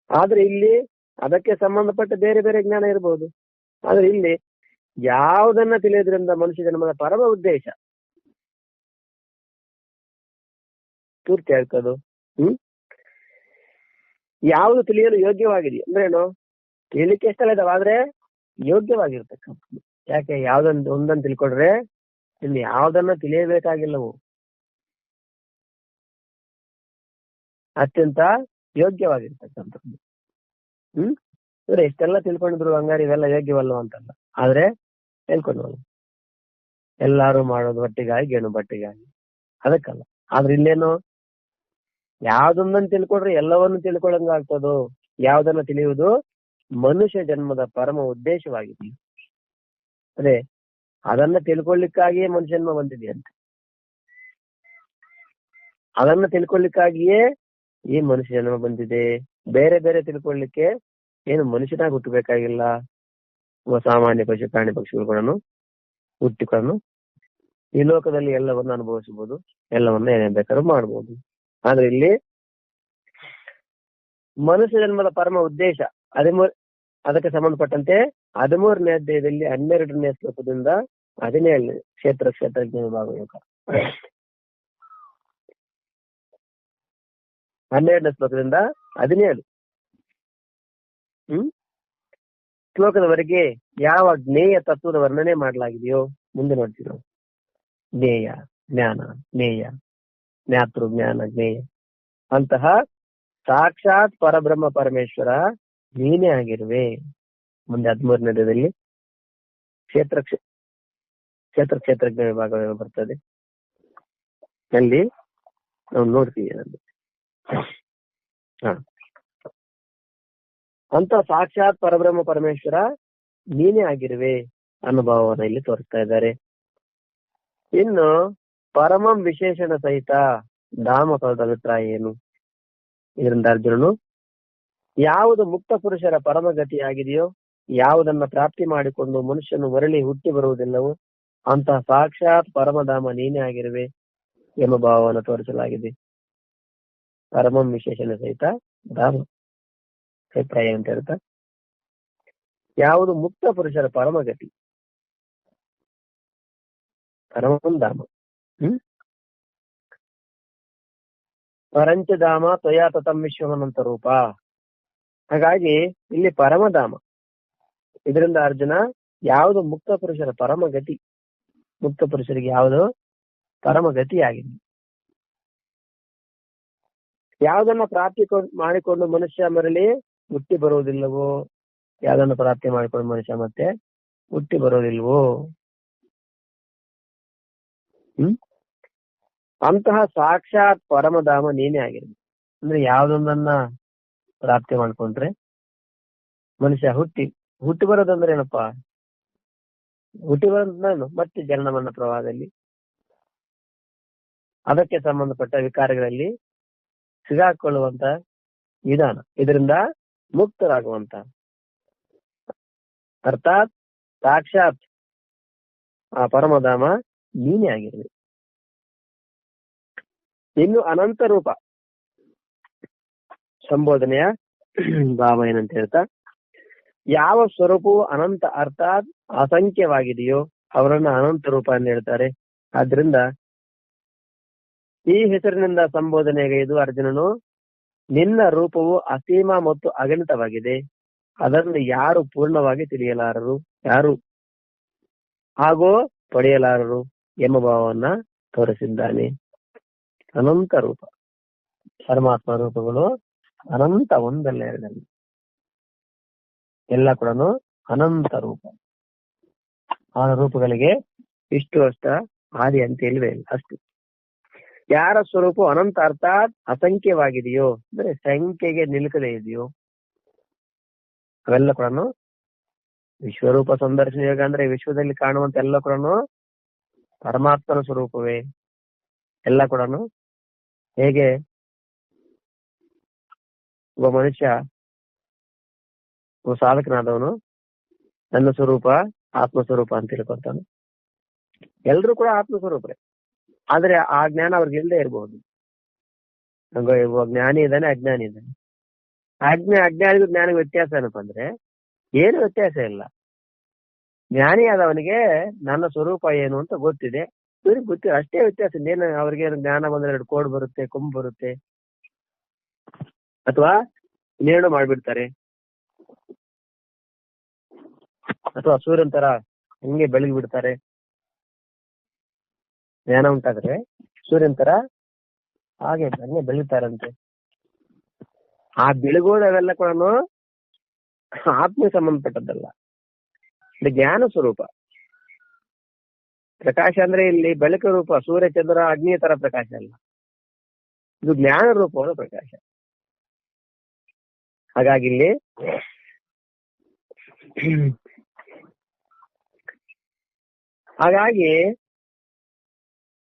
ಆದ್ರೆ ಇಲ್ಲಿ ಅದಕ್ಕೆ ಸಂಬಂಧಪಟ್ಟ ಬೇರೆ ಬೇರೆ ಜ್ಞಾನ ಇರಬಹುದು. ಆದ್ರೆ ಇಲ್ಲಿ ಯಾವುದನ್ನ ತಿಳಿಯೋದ್ರಿಂದ ಮನುಷ್ಯ ಜನ್ಮದ ಪರಮ ಉದ್ದೇಶ ಪೂರ್ತಿ ಆಗ್ತದೋ, ಯಾವುದು ತಿಳಿಯಲು ಯೋಗ್ಯವಾಗಿದೆಯೋ ಅಂದ್ರೆ ಏನು, ತಿಳಿಲಿಕ್ಕೆ ಎಷ್ಟೆಲ್ಲ ಇದಾವೆ ಆದ್ರೆ ಯೋಗ್ಯವಾಗಿರ್ತಕ್ಕಂಥದ್ದು. ಯಾಕೆ ಒಂದನ್ನು ತಿಳ್ಕೊಂಡ್ರೆ ಇನ್ನು ಯಾವ್ದನ್ನ ತಿಳಿಯಬೇಕಾಗಿಲ್ಲವು, ಅತ್ಯಂತ ಯೋಗ್ಯವಾಗಿರ್ತಕ್ಕಂಥದ್ದು. ಇವ್ರೆ ಎಷ್ಟೆಲ್ಲ ತಿಳ್ಕೊಂಡಿದ್ರು ಹಂಗಾರೆ ಇವೆಲ್ಲ ಯೋಗ್ಯವಲ್ಲ ಅಂತಲ್ಲ, ಆದ್ರೆ ತಿಳ್ಕೊಂಡ್ವಲ್ಲ. ಎಲ್ಲಾರು ಮಾಡೋದು ಹೊಟ್ಟಿಗಾಗಿ, ಗೇಣು ಬಟ್ಟೆಗಾಗಿ, ಅದಕ್ಕಲ್ಲ. ಆದ್ರೆ ಇಲ್ಲೇನು, ಯಾವ್ದೊಂದನ್ನು ತಿಳ್ಕೊಂಡ್ರೆ ಎಲ್ಲವನ್ನು ತಿಳ್ಕೊಳ್ಳಂಗಾಗ್ತದೋ, ಯಾವ್ದನ್ನ ತಿಳಿಯುವುದು ಮನುಷ್ಯ ಜನ್ಮದ ಪರಮ ಉದ್ದೇಶವಾಗಿದೆ. ಅದೇ ಅದನ್ನ ತಿಳ್ಕೊಳ್ಳಿಕ್ಕಾಗಿಯೇ ಮನುಷ್ಯ ಜನ್ಮ ಬಂದಿದೆಯಂತೆ. ಅದನ್ನ ತಿಳ್ಕೊಳ್ಳಿಕ್ಕಾಗಿಯೇ ಈ ಮನುಷ್ಯ ಜನ್ಮ ಬಂದಿದೆ. ಬೇರೆ ಬೇರೆ ತಿಳ್ಕೊಳ್ಳಿಕ್ಕೆ ಏನು ಮನುಷ್ಯನಾಗಿ ಹುಟ್ಟಬೇಕಾಗಿಲ್ಲ. ಸಾಮಾನ್ಯ ಪಶು ಪ್ರಾಣಿ ಪಕ್ಷಿಗಳನ್ನು ಹುಟ್ಟಿಕೊಂಡು ಈ ಲೋಕದಲ್ಲಿ ಎಲ್ಲವನ್ನ ಅನುಭವಿಸಬಹುದು, ಎಲ್ಲವನ್ನ ಏನೇನ್ ಬೇಕಾದ್ರೂ ಮಾಡ್ಬೋದು. ಆದ್ರೆ ಇಲ್ಲಿ ಮನುಷ್ಯ ಜನ್ಮದ ಪರಮ ಉದ್ದೇಶ ಅದಕ್ಕೆ ಸಂಬಂಧಪಟ್ಟಂತೆ 13ನೇ ಅಧ್ಯಾಯದಲ್ಲಿ 12ನೇ ಶ್ಲೋಕದಿಂದ 17ನೇ ಕ್ಷೇತ್ರಜ್ಞ ವಿಭಾಗ ಯೋಗ 12ನೇ ಶ್ಲೋಕದಿಂದ 17 ಶ್ಲೋಕದವರೆಗೆ ಯಾವ ಜ್ಞೇಯ ತತ್ವದ ವರ್ಣನೆ ಮಾಡಲಾಗಿದೆಯೋ ಮುಂದೆ ನೋಡ್ತೀವಿ ನಾವು. ಜ್ಞೇಯ, ಜ್ಞಾನ, ಜ್ಞೇಯ, ಜ್ಞಾತೃ, ಜ್ಞಾನ, ಜ್ಞೇಯ ಅಂತಹ ಸಾಕ್ಷಾತ್ ಪರಬ್ರಹ್ಮ ಪರಮೇಶ್ವರ ನೀನೇ ಆಗಿರುವೆ. ಮುಂದೆ 13ನೇ ಅಧ್ಯಾಯದಲ್ಲಿ ಕ್ಷೇತ್ರಜ್ಞ ವಿಭಾಗ ಬರ್ತದೆ. ಅಲ್ಲಿ ನಾವು ನೋಡ್ತೀವಿ ಅಂತ ಸಾಕ್ಷಾತ್ ಪರಬ್ರಹ್ಮ ಪರಮೇಶ್ವರ ನೀನೇ ಆಗಿರುವೆ ಅನುಭವವನ್ನು ಇಲ್ಲಿ ತೋರಿಸ್ತಾ ಇದ್ದಾರೆ. ಇನ್ನು ಪರಮಂ ವಿಶೇಷಣ ಸಹಿತ ಧಾಮ ಪದದ ಅಭಿಪ್ರಾಯ ಏನು? ಇದರಿಂದ ಅರ್ಜುನನು ಯಾವುದು ಮುಕ್ತ ಪುರುಷರ ಪರಮಗತಿಯಾಗಿದೆಯೋ, ಯಾವುದನ್ನ ಪ್ರಾಪ್ತಿ ಮಾಡಿಕೊಂಡು ಮನುಷ್ಯನು ಮರಳಿ ಹುಟ್ಟಿ ಬರುವುದಿಲ್ಲವೋ ಅಂತಹ ಸಾಕ್ಷಾತ್ ಪರಮಧಾಮ ನೀನೇ ಆಗಿರುವೆ ಎಂಬ ಭಾವವನ್ನು ತೋರಿಸಲಾಗಿದೆ. ಪರಮಂ ವಿಶೇಷಣ ಸಹಿತ ಧಾಮ ಅಭಿಪ್ರಾಯ ಅಂತ ಹೇಳ್ತಾ, ಯಾವುದು ಮುಕ್ತ ಪುರುಷರ ಪರಮಗತಿ, ಪರಮಧಾಮ, ಪರಂಚಧಾಮ ತ್ವಯಾ ತತಂ ವಿಶ್ವಮನಂತ ರೂಪ. ಹಾಗಾಗಿ ಇಲ್ಲಿ ಪರಮಧಾಮ. ಇದರಿಂದ ಅರ್ಜುನ ಯಾವುದು ಮುಕ್ತ ಪುರುಷರ ಪರಮಗತಿ, ಮುಕ್ತ ಪುರುಷರಿಗೆ ಯಾವುದು ಪರಮಗತಿಯಾಗಿದೆ, ಯಾವುದನ್ನ ಪ್ರಾಪ್ತಿ ಮಾಡಿಕೊಂಡು ಮನುಷ್ಯ ಮರಳಿ ಹುಟ್ಟಿ ಬರುವುದಿಲ್ಲವೋ, ಯಾವುದನ್ನ ಪ್ರಾಪ್ತಿ ಮಾಡಿಕೊಂಡು ಮನುಷ್ಯ ಮತ್ತೆ ಹುಟ್ಟಿ ಬರೋದಿಲ್ವೋ ಅಂತಹ ಸಾಕ್ಷಾತ್ ಪರಮಧಾಮ ನೀನೇ ಆಗಿರ್ಬೇಕು. ಅಂದ್ರೆ ಯಾವ್ದೊಂದನ್ನ ಪ್ರಾಪ್ತಿ ಮಾಡ್ಕೊಂಡ್ರೆ ಮನುಷ್ಯ ಹುಟ್ಟಿ ಬರೋದಂದ್ರೆ ಏನಪ್ಪಾ, ಹುಟ್ಟಿ ಬರೋದು ಮತ್ತೆ ಜನನಮರಣ ಪ್ರವಾಹದಲ್ಲಿ ಅದಕ್ಕೆ ಸಂಬಂಧಪಟ್ಟ ವಿಕಾರಗಳಲ್ಲಿ ಸಿಗಾಕೊಳ್ಳುವಂತ ವಿಧಾನ, ಇದರಿಂದ ಮುಕ್ತರಾಗುವಂತ, ಅರ್ಥಾತ್ ಸಾಕ್ಷಾತ್ ಆ ಪರಮಧಾಮ ನೀನೇ ಆಗಿರ್ಬೇಕು. ಇನ್ನು ಅನಂತ ರೂಪ ಸಂಬೋಧನೆಯ ಭಾವ ಏನಂತ ಹೇಳ್ತಾ, ಯಾವ ಸ್ವರೂಪವು ಅನಂತ ಅರ್ಥಾತ್ ಅಸಂಖ್ಯವಾಗಿದೆಯೋ ಅವರನ್ನ ಅನಂತ ರೂಪ ಅಂತ ಹೇಳ್ತಾರೆ. ಆದ್ರಿಂದ ಈ ಹೆಸರಿನಿಂದ ಸಂಬೋಧನೆಗೈದು ಅರ್ಜುನನು ನಿನ್ನ ರೂಪವು ಅಸೀಮ ಮತ್ತು ಅಗಣಿತವಾಗಿದೆ, ಅದನ್ನು ಯಾರು ಪೂರ್ಣವಾಗಿ ತಿಳಿಯಲಾರರು, ಯಾರು ಹಾಗೋ ಪಡೆಯಲಾರರು ಎಂಬ ಭಾವವನ್ನ ತೋರಿಸಿದ್ದಾನೆ. ಅನಂತ ರೂಪ, ಪರಮಾತ್ಮ ರೂಪಗಳು ಅನಂತ, ಒಂದಲ್ಲ ಎರಡಲ್ಲ, ಎಲ್ಲ ಕೂಡ ಅನಂತ ರೂಪ. ಆ ರೂಪಗಳಿಗೆ ಇಷ್ಟು ಅಷ್ಟ ಆದಿ ಅಂತ ಇಲ್ವೇ ಇಲ್ಲ, ಅಷ್ಟು. ಯಾರ ಸ್ವರೂಪ ಅನಂತ ಅರ್ಥಾತ್ ಅಸಂಖ್ಯವಾಗಿದೆಯೋ ಅಂದ್ರೆ ಸಂಖ್ಯೆಗೆ ನಿಲುಕದೇ ಇದೆಯೋ ಅವೆಲ್ಲ ಕೂಡ ವಿಶ್ವರೂಪ ಸಂದರ್ಶನ ಯೋಗ ಅಂದ್ರೆ ವಿಶ್ವದಲ್ಲಿ ಕಾಣುವಂತ ಎಲ್ಲ ಕೂಡ ಪರಮಾತ್ಮನ ಸ್ವರೂಪವೇ. ಎಲ್ಲ ಕೂಡ ಹೇಗೆ ಒಬ್ಬ ಮನುಷ್ಯ, ಒಬ್ಬ ಸಾಧಕನಾದವನು ನನ್ನ ಸ್ವರೂಪ ಆತ್ಮಸ್ವರೂಪ ಅಂತ ತಿಳ್ಕೊತಾನೆ. ಎಲ್ರು ಕೂಡ ಆತ್ಮಸ್ವರೂಪರೇ, ಆದ್ರೆ ಆ ಜ್ಞಾನ ಅವ್ರಿಗೆ ಇಲ್ಲದೆ ಇರಬಹುದು. ಒಬ್ಬ ಜ್ಞಾನಿ ಇದ್ದಾನೆ, ಅಜ್ಞಾನಿ ಇದ್ದಾನೆ. ಅಜ್ಞಾನಿಗೂ ಜ್ಞಾನಿಗೂ ವ್ಯತ್ಯಾಸ ಏನಪ್ಪ ಅಂದ್ರೆ ಏನು ವ್ಯತ್ಯಾಸ ಇಲ್ಲ. ಜ್ಞಾನಿ ಆದವನಿಗೆ ನನ್ನ ಸ್ವರೂಪ ಏನು ಅಂತ ಗೊತ್ತಿದೆ, ಇವ್ರಿಗೆ ಗೊತ್ತಿಲ್ಲ, ಅಷ್ಟೇ ವ್ಯತ್ಯಾಸ. ಇನ್ನೇನು ಅವ್ರಿಗೆ ಜ್ಞಾನ ಬಂದ್ರೆ 2 ಕೋಡ್ ಬರುತ್ತೆ, ಕೊಂಬು ಬರುತ್ತೆ, ಅಥವಾ ಇನ್ನೇನು ಮಾಡ್ಬಿಡ್ತಾರೆ, ಅಥವಾ ಸೂರ್ಯನ ತರ ಹಂಗೆ ಬೆಳಗಿ ಬಿಡ್ತಾರೆ. ಜ್ಞಾನ ಉಂಟಾದ್ರೆ ಸೂರ್ಯನ ತರ ಹಾಗೆ ಹಂಗೆ ಬೆಳೀತಾರಂತೆ. ಆ ಬೆಳಗೋದವೆಲ್ಲ ಕೂಡ ಆತ್ಮ ಸಂಬಂಧಪಟ್ಟದ್ದಲ್ಲ, ಇದು ಜ್ಞಾನ ಸ್ವರೂಪ. ಪ್ರಕಾಶ ಅಂದ್ರೆ ಇಲ್ಲಿ ಬೆಳಕು ರೂಪ, ಸೂರ್ಯ ಚಂದ್ರ ಅಗ್ನಿಯ ತರ ಪ್ರಕಾಶ ಅಲ್ಲ, ಇದು ಜ್ಞಾನ ರೂಪವಾದ ಪ್ರಕಾಶ. ಹಾಗಾಗಿ ಇಲ್ಲಿ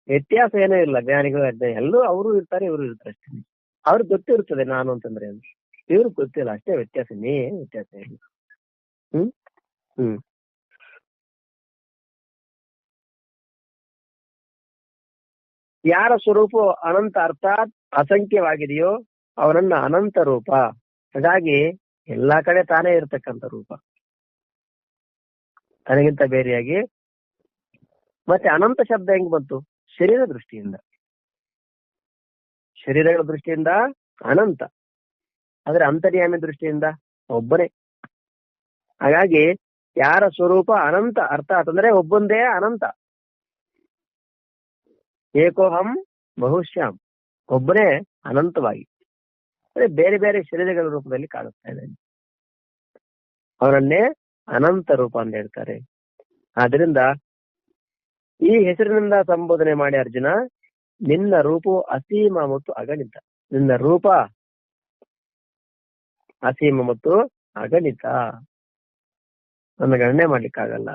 ವ್ಯತ್ಯಾಸ ಏನೂ ಇಲ್ಲ. ಜ್ಞಾನಿಗಳು ಅಜ್ಞಾನಿ ಎಲ್ಲರೂ ಅವರು ಇರ್ತಾರೆ, ಇವರು ಇರ್ತಾರೆ ಅಷ್ಟೇ. ಅವ್ರಿಗೆ ಗೊತ್ತಿರ್ತದೆ ನಾನು ಅಂತಂದ್ರೆ ಅಂತ, ಇವ್ರಿಗೆ ಗೊತ್ತಿಲ್ಲ, ಅಷ್ಟೇ ವ್ಯತ್ಯಾಸ, ವ್ಯತ್ಯಾಸ ಇಲ್ಲ. ಯಾರ ಸ್ವರೂಪ ಅನಂತ ಅರ್ಥಾತ್ ಅಸಂಖ್ಯವಾಗಿದೆಯೋ ಅವನನ್ನ ಅನಂತ ರೂಪ. ಹಾಗಾಗಿ ಎಲ್ಲಾ ಕಡೆ ತಾನೇ ಇರತಕ್ಕಂಥ ರೂಪ, ತನಗಿಂತ ಬೇರೆಯಾಗಿ. ಮತ್ತೆ ಅನಂತ ಶಬ್ದ ಹೆಂಗ್ ಬಂತು? ಶರೀರ ದೃಷ್ಟಿಯಿಂದ, ಶರೀರಗಳ ದೃಷ್ಟಿಯಿಂದ ಅನಂತ, ಆದ್ರೆ ಅಂತರ್ಯಾಮಿ ದೃಷ್ಟಿಯಿಂದ ಒಬ್ಬನೇ. ಹಾಗಾಗಿ ಯಾರ ಸ್ವರೂಪ ಅನಂತ ಅರ್ಥಾತ್ ಅಂದ್ರೆ ಒಬ್ಬಂದೇ ಅನಂತ, ಏಕೋಹಂ ಬಹುಶ್ಯಾಮ್, ಒಬ್ಬನೇ ಅನಂತವಾಗಿ, ಅಂದ್ರೆ ಬೇರೆ ಬೇರೆ ಶರೀರಗಳ ರೂಪದಲ್ಲಿ ಕಾಣಿಸ್ತಾ ಇದ್ದಾನೆ. ಅವರನ್ನೇ ಅನಂತ ರೂಪ ಅಂತ ಹೇಳ್ತಾರೆ. ಆದ್ರಿಂದ ಈ ಹೆಸರಿನಿಂದ ಸಂಬೋಧನೆ ಮಾಡಿ ಅರ್ಜುನ, ನಿನ್ನ ರೂಪವು ಅಸೀಮ ಮತ್ತು ಅಗಣಿತ. ನಿನ್ನ ರೂಪ ಅಸೀಮ ಮತ್ತು ಅಗಣಿತ, ನನ್ನ ಗಣನೆ ಮಾಡ್ಲಿಕ್ಕಾಗಲ್ಲ.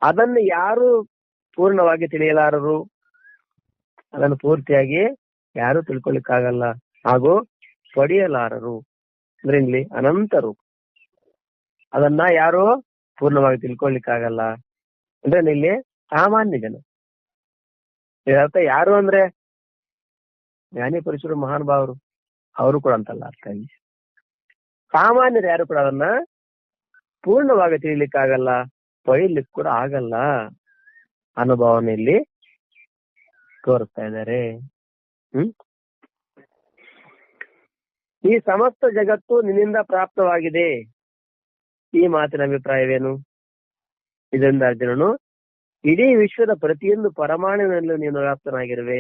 ಅದನ್ನು ಯಾರು ಪೂರ್ಣವಾಗಿ ತಿಳಿಯಲಾರರು, ಅದನ್ನು ಪೂರ್ತಿಯಾಗಿ ಯಾರು ತಿಳ್ಕೊಳ್ಳಿಕ್ಕಾಗಲ್ಲ, ಹಾಗೂ ಪಡೆಯಲಾರರು. ಅಂದ್ರೆ ಇಲ್ಲಿ ಅನಂತ ರೂಪ, ಅದನ್ನ ಯಾರು ಪೂರ್ಣವಾಗಿ ತಿಳ್ಕೊಳ್ಳಿಕ್ಕಾಗಲ್ಲ. ಅಂದ್ರೆ ಇಲ್ಲಿ ಸಾಮಾನ್ಯ ಜನ, ಇದರ್ಥ ಯಾರು ಅಂದ್ರೆ ಜ್ಞಾನಿ ಪುರುಷರು, ಮಹಾನುಭಾವರು, ಅವರು ಕೂಡ ಅಂತಲ್ಲ ಅರ್ಥ. ಇಲ್ಲಿ ಸಾಮಾನ್ಯರು ಯಾರು ಕೂಡ ಅದನ್ನ ಪೂರ್ಣವಾಗಿ ತಿಳಿಲಿಕ್ಕಾಗಲ್ಲ, ಪಡೆಯಲಿಕ್ಕೆ ಕೂಡ ಆಗಲ್ಲ ಅನುಭವನ ಇಲ್ಲಿ ತೋರಿಸ್ತಾ ಇದ್ದಾರೆ. ಈ ಸಮಸ್ತ ಜಗತ್ತು ನಿನ್ನಿಂದ ಪ್ರಾಪ್ತವಾಗಿದೆ, ಈ ಮಾತಿನ ಅಭಿಪ್ರಾಯವೇನು? ಇದರಿಂದ ಅರ್ಜುನನು, ಇಡೀ ವಿಶ್ವದ ಪ್ರತಿಯೊಂದು ಪರಮಾಣುವಿನಲ್ಲೂ ನೀನು ವ್ಯಾಪ್ತನಾಗಿರುವೆ,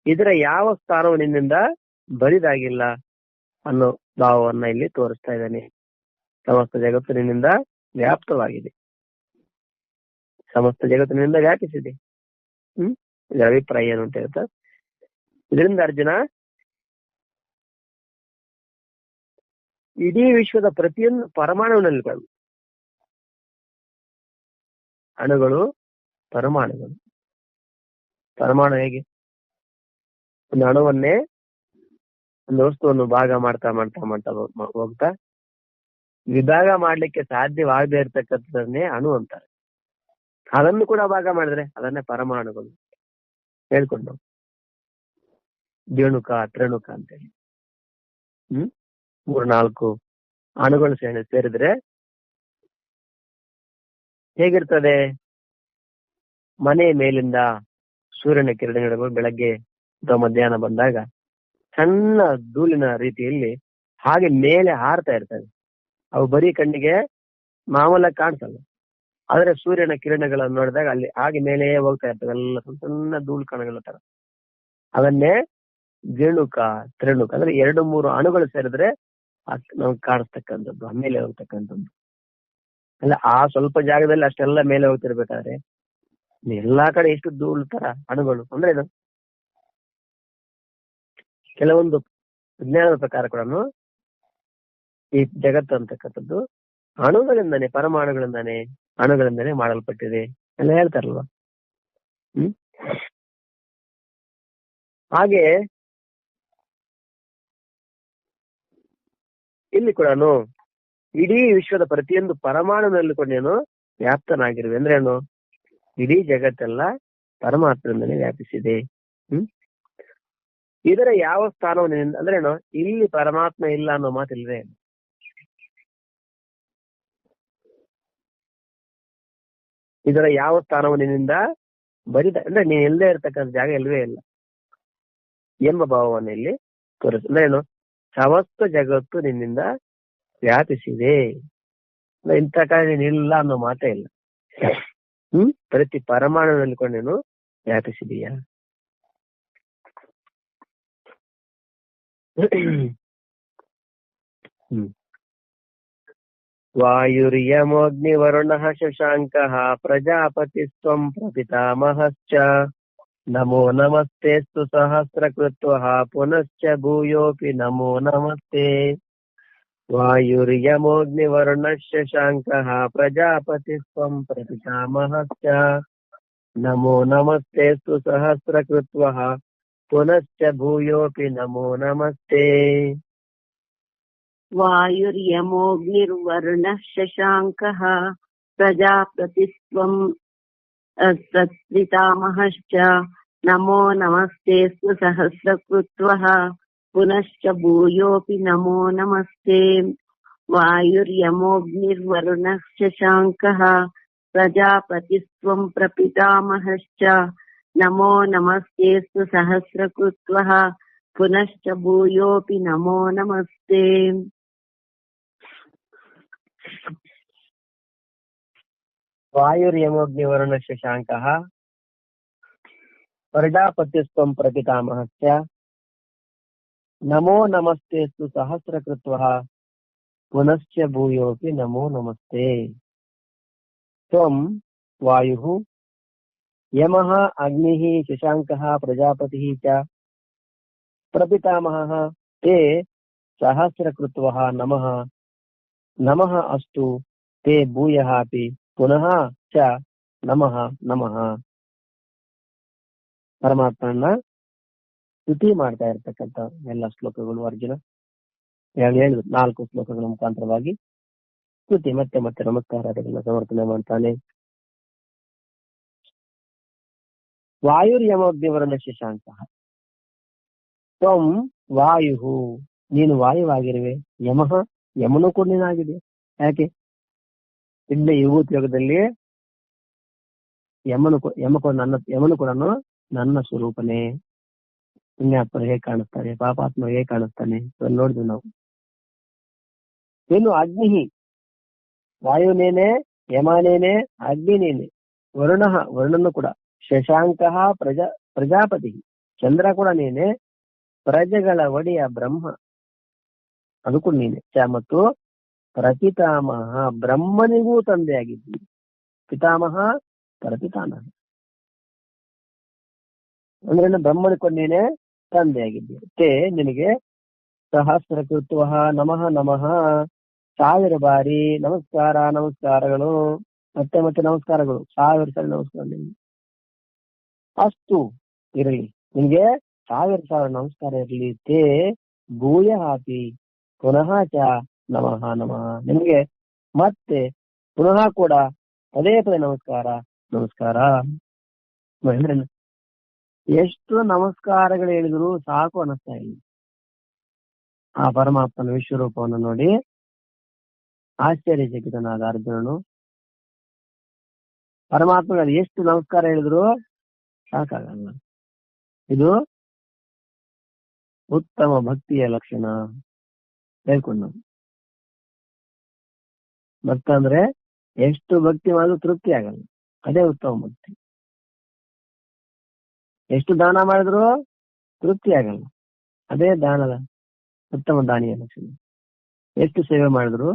ಇದರ ಯಾವ ಸ್ಥಾನವು ನಿನ್ನಿಂದ ಬರಿದಾಗಿಲ್ಲ ಅನ್ನೋ ಭಾವವನ್ನ ಇಲ್ಲಿ ತೋರಿಸ್ತಾ ಇದ್ದಾನೆ. ಸಮಸ್ತ ಜಗತ್ತು ನಿನ್ನಿಂದ ವ್ಯಾಪ್ತವಾಗಿದೆ, ಸಮಸ್ತ ಜಗತ್ತಿನಿಂದ ವ್ಯಾಪಿಸಿದೆ. ಇದರ ಅಭಿಪ್ರಾಯ ಏನು ಅಂತ ಹೇಳ್ತಾ, ಇದರಿಂದ ಅರ್ಜುನ ಇಡೀ ವಿಶ್ವದ ಪ್ರತಿಯೊಂದು ಪರಮಾಣುವಿನಲ್ಲಿ, ಅಣುಗಳು, ಪರಮಾಣುಗಳು. ಪರಮಾಣು ಹೇಗೆ ಒಂದು ಅಣುವನ್ನೇ, ಒಂದು ವಸ್ತುವನ್ನು ಭಾಗ ಮಾಡ್ತಾ ಮಾಡ್ತಾ ಮಾಡ್ತಾ ಹೋಗ್ತಾ ವಿಭಾಗ ಮಾಡ್ಲಿಕ್ಕೆ ಸಾಧ್ಯವಾಗದೇ ಇರತಕ್ಕಂಥದನ್ನೇ ಅಣು ಅಂತಾರೆ. ಅದನ್ನು ಕೂಡ ಭಾಗ ಮಾಡಿದ್ರೆ ಅದನ್ನೇ ಪರಮಾಣುಗಳು ಹೇಳ್ಕೊಂಡು, ದ್ವಿಣುಕ, ತ್ರಿಣುಕ ಅಂತೇಳಿ 3-4 ಅಣುಗಳು ಸೇರಿದ್ರೆ ಹೇಗಿರ್ತದೆ? ಮನೆ ಮೇಲಿಂದ ಸೂರ್ಯನ ಕಿರಣಗಳು ಬೆಳಗ್ಗೆ ಅಥವಾ ಮಧ್ಯಾಹ್ನ ಬಂದಾಗ ಸಣ್ಣ ಧೂಳಿನ ರೀತಿಯಲ್ಲಿ ಹಾಗೆ ಮೇಲೆ ಹಾರ್ತಾ ಇರ್ತವೆ. ಅವು ಬರೀ ಕಣ್ಣಿಗೆ ಮಾಮೂಲಾಗಿ ಕಾಣಿಸಲ್ಲ, ಆದ್ರೆ ಸೂರ್ಯನ ಕಿರಣಗಳನ್ನು ನೋಡಿದಾಗ ಅಲ್ಲಿ ಹಾಗೆ ಮೇಲೆ ಹೋಗ್ತಾ ಇರ್ತವೆ, ಎಲ್ಲ ಸಣ್ಣ ಸಣ್ಣ ಧೂಳು ಕಣಗಳ ತರ. ಅದನ್ನೇ ದ್ವಿಣುಕ, ತ್ರಿಣುಕ ಅಂದ್ರೆ 2-3 ಅಣುಗಳು ಸೇರಿದ್ರೆ ನಮ್ಗೆ ಕಾಣಿಸ್ತಕ್ಕಂಥದ್ದು, ಮೇಲೆ ಹೋಗ್ತಕ್ಕಂಥದ್ದು. ಅಲ್ಲ, ಆ ಸ್ವಲ್ಪ ಜಾಗದಲ್ಲಿ ಅಷ್ಟೆಲ್ಲ ಮೇಲೆ ಹೋಗ್ತಿರ್ಬೇಕಾದ್ರೆ ಎಲ್ಲಾ ಕಡೆ ಎಷ್ಟು ಧೂಳು ತರ ಅಣುಗಳು ಅಂದ್ರೆ ಇದು ಕೆಲವೊಂದು ವಿಜ್ಞಾನದ ಪ್ರಕಾರ ಕೂಡ ಈ ಜಗತ್ತು ಅಂತಕ್ಕಂಥದ್ದು ಅಣುಗಳಿಂದಾನೆ, ಅಣುಗಳಿಂದಾನೆ ಮಾಡಲ್ಪಟ್ಟಿದೆ ಎಲ್ಲ ಹೇಳ್ತಾರಲ್ವಾ. ಹಾಗೆ ಇಲ್ಲಿ ಕೂಡ ಇಡೀ ವಿಶ್ವದ ಪ್ರತಿಯೊಂದು ಪರಮಾಣುನಲ್ಲಿ ಕೂಡ ವ್ಯಾಪ್ತನಾಗಿರುವೆ. ಅಂದ್ರೆ ಏನು? ಇಡೀ ಜಗತ್ತೆಲ್ಲ ಪರಮಾತ್ಮದಿಂದಲೇ ವ್ಯಾಪಿಸಿದೆ. ಇದರ ಯಾವ ಸ್ಥಾನವನ್ನು ಅಂದ್ರೆ ಏನು? ಇಲ್ಲಿ ಪರಮಾತ್ಮ ಇಲ್ಲ ಅನ್ನೋ ಮಾತಿಲ್ವೇ? ಇದರ ಯಾವ ಸ್ಥಾನವನ್ನಿಂದ ಬರಿದ ಅಂದ್ರೆ ನೀನ್ ಎಲ್ಲೇ ಇರ್ತಕ್ಕಂಥ ಜಾಗ ಇಲ್ವೇ ಇಲ್ಲ ಎಂಬ ಭಾವವನ್ನು ಇಲ್ಲಿ ತೋರಿಸ. ಅಂದ್ರೆ ಏನು? ಸಮಸ್ತ ಜಗತ್ತು ನಿನ್ನಿಂದ ವ್ಯಾಪಿಸಿದೆ, ಇಂಥ ಕಾರಣ ನೀನಿಲ್ಲ ಅನ್ನೋ ಮಾತೇ ಇಲ್ಲ. ಪ್ರತಿ ಪರಮಾಣುವಿನಲ್ಲಿ ಕೂಡ ನೀನು ವ್ಯಾಪಿಸಿದೀಯ. ವಾಯುರ್ಯಮೋಗ್ನಿವರುಣಃ ಶಶಾಂಕಃ ಪ್ರಜಾಪತಿಸ್ತ್ವಂ ಪ್ರಪಿತಾಮಹಶ್ಚ ನಮೋ ನಮಸ್ತೆಸ್ತು ಸಹಸ್ರಕೃತ್ವಃ ಪುನಶ್ಚ ಭೂಯೋಪಿ ನಮೋ ನಮಸ್ತೆ. ವಾಯುರ್ಯಮೋಗ್ನಿವರುಣಃ ಶಶಾಂಕಃ ಪ್ರಜಾಪತಿಸ್ತ್ವಂ ಪ್ರಪಿತಾಮಹಶ್ಚ ನಮೋ ನಮಸ್ತೆಸ್ತು ಸಹಸ್ರಕೃತ್ವಃ ಪುನಶ್ಚ ಭೂಯೋಪಿ ನಮೋ ನಮಸ್ತೆ. ವಾಯುರ್ಯಮೋಗ್ನಿರ್ವರುಣಃ ಶಶಾಂಕಃ ಪ್ರಜಾಪತಿಸ್ತ್ವಂ ಪ್ರಪಿತಾಮಹಶ್ಚ ನಮೋ ನಮಸ್ತೆಸ್ತು ಸಹಸ್ರಕೃತ್ವಃ ಪುನಶ್ಚ ಭೂಯೋಪಿ ನಮೋ ನಮಸ್ತೆ. ವಾಯುರ್ಯಮೋಗ್ನಿರ್ವರುಣಃ ಶಶಾಂಕಃ ಪ್ರಜಾಪತಿಸ್ತ್ವಂ ಪ್ರಪಿತಾಮಹಶ್ಚ ನಮೋ ನಮಸ್ತೆಸ್ತು ಸಹಸ್ರಕೃತ್ವಃ ಪುನಶ್ಚ ಭೂಯೋಪಿ ನಮೋ ನಮಸ್ತೆ. ವಾಯುರ್ಯಮೋಗ್ನಿವರುಣ ಶಶಾಂಕಃ ಪ್ರಜಾಪತಿಸ್ತ್ವಂ ಪ್ರಪಿತಾಮಹಶ್ಚ ನಮೋ ನಮಸ್ತೆಸ್ತು ಸಹಸ್ರಕೃತ್ವಃ ಪುನಶ್ಚ ಭೂಯೋಪಿ ನಮೋ ನಮಸ್ತೆ. ತ್ವಂ ವಾಯುಃ ಯಮಃ ಅಗ್ನಿಃ ಶಶಾಂಕಃ ಪ್ರಜಾಪತಿಃ ಚ ಪ್ರಪಿತಾಮಹಃ ತೇ ಸಹಸ್ರಕೃತ್ವಃ ನಮಃ ನಮಃ ಅಸ್ತು ತೇ ಭೂಯಃ ಅಪಿ ಪುನಃ ಚ ನಮಃ ನಮಃ. ಪರಮಾತ್ಮನ ಸ್ತುತಿ ಮಾಡ್ತಾ ಇರ್ತಕ್ಕಂಥ ಎಲ್ಲ ಶ್ಲೋಕಗಳು ಅರ್ಜುನ ಹೇಳಿದ್ರು. 4 ಶ್ಲೋಕಗಳ ಮುಖಾಂತರವಾಗಿ ಸ್ತುತಿ ಮತ್ತೆ ಮತ್ತೆ ನಮಸ್ಕಾರಗಳನ್ನ ಸಮರ್ಪಣೆ ಮಾಡ್ತಾನೆ. ವಾಯುರ್ಯಮೋಗ್ನಿವರುಣ ಶಶಾಂಕಃ ತ್ವಂ ವಾಯು, ನೀನು ವಾಯುವಾಗಿರುವೆ. ಯಮಃ, ಯಮನು ಕೂಡ ನೀನಾಗಿದೆ. ಯಾಕೆ? ಇಲ್ಲಿ ಯುಗದಲ್ಲಿ ಯಮನು ಕೂಡ ನನ್ನ ಸ್ವರೂಪನೇ. ಪುಣ್ಯಾತ್ಮರು ಹೇಗೆ ಕಾಣಿಸ್ತಾನೆ, ಪಾಪಾತ್ಮ ಹೇಗೆ ಕಾಣಿಸ್ತಾನೆ ನೋಡಿದ್ವಿ ನಾವು. ಇನ್ನು ಅಗ್ನಿ, ವಾಯುನೇನೆ, ಯಮನೇನೆ, ಅಗ್ನಿನೇನೆ, ವರುಣನು ಕೂಡ, ಶಶಾಂಕಃ ಪ್ರಜಾಪತಿ, ಚಂದ್ರ ಕೂಡ ನೀನೆ, ಪ್ರಜೆಗಳ ಒಡೆಯ ಬ್ರಹ್ಮ ಅದು ಕೂಡ ನೀನೆ. ಮತ್ತು ಪ್ರಪಿತಾಮಹ, ಬ್ರಹ್ಮನಿಗೂ ತಂದೆಯಾಗಿದ್ದೀನಿ. ಪಿತಾಮಹ ಪ್ರಪಿತಾಮಹ ಅಂದ್ರೆ ಬ್ರಹ್ಮನ ಕೂಡ ನೀನೆ ತಂದೆಯಾಗಿದ್ದೀನಿ. ತೇ ನಿನಗೆ ಸಹಸ್ರಕೃತ್ವಃ ನಮಃ ನಮಃ, 1000 ಬಾರಿ ನಮಸ್ಕಾರಗಳು, ಮತ್ತೆ ಮತ್ತೆ ನಮಸ್ಕಾರಗಳು, 1000 ಸಲ ನಮಸ್ಕಾರ. ಅಷ್ಟು ಇರಲಿ, ನಿನ್ಗೆ 1000 ನಮಸ್ಕಾರ ಇರಲಿ. ತೇ ಭೂಯ ಹಾಪಿ ಪುನಃ ಚ ನಮಃ ನಮಃ, ನಿಮ್ಗೆ ಮತ್ತೆ ಪುನಃ ಕೂಡ ಪದೇ ಪದೇ ನಮಸ್ಕಾರ. ಎಷ್ಟು ನಮಸ್ಕಾರಗಳು ಹೇಳಿದ್ರು ಸಾಕು ಅನ್ನಿಸ್ತಾ ಇಲ್ಲ. ಆ ಪರಮಾತ್ಮನ ವಿಶ್ವರೂಪವನ್ನು ನೋಡಿ ಆಶ್ಚರ್ಯಚಕಿತನಾದ ಅರ್ಜುನನು ಪರಮಾತ್ಮನಲ್ಲಿ ಎಷ್ಟು ನಮಸ್ಕಾರ ಹೇಳಿದ್ರು ಸಾಕಾಗಲ್ಲ. ಇದು ಉತ್ತಮ ಭಕ್ತಿಯ ಲಕ್ಷಣ ಹೇಳ್ಕೊಂಡು. ಭಕ್ತ ಅಂದ್ರೆ ಎಷ್ಟು ಭಕ್ತಿ ಮಾಡಿದ್ರು ತೃಪ್ತಿ ಆಗಲ್ಲ, ಅದೇ ಉತ್ತಮ ಭಕ್ತಿ. ಎಷ್ಟು ದಾನ ಮಾಡಿದ್ರು ತೃಪ್ತಿ ಆಗಲ್ಲ, ಅದೇ ದಾನದ ಉತ್ತಮ ದಾನಿಯ ಲಕ್ಷಣ. ಎಷ್ಟು ಸೇವೆ ಮಾಡಿದ್ರು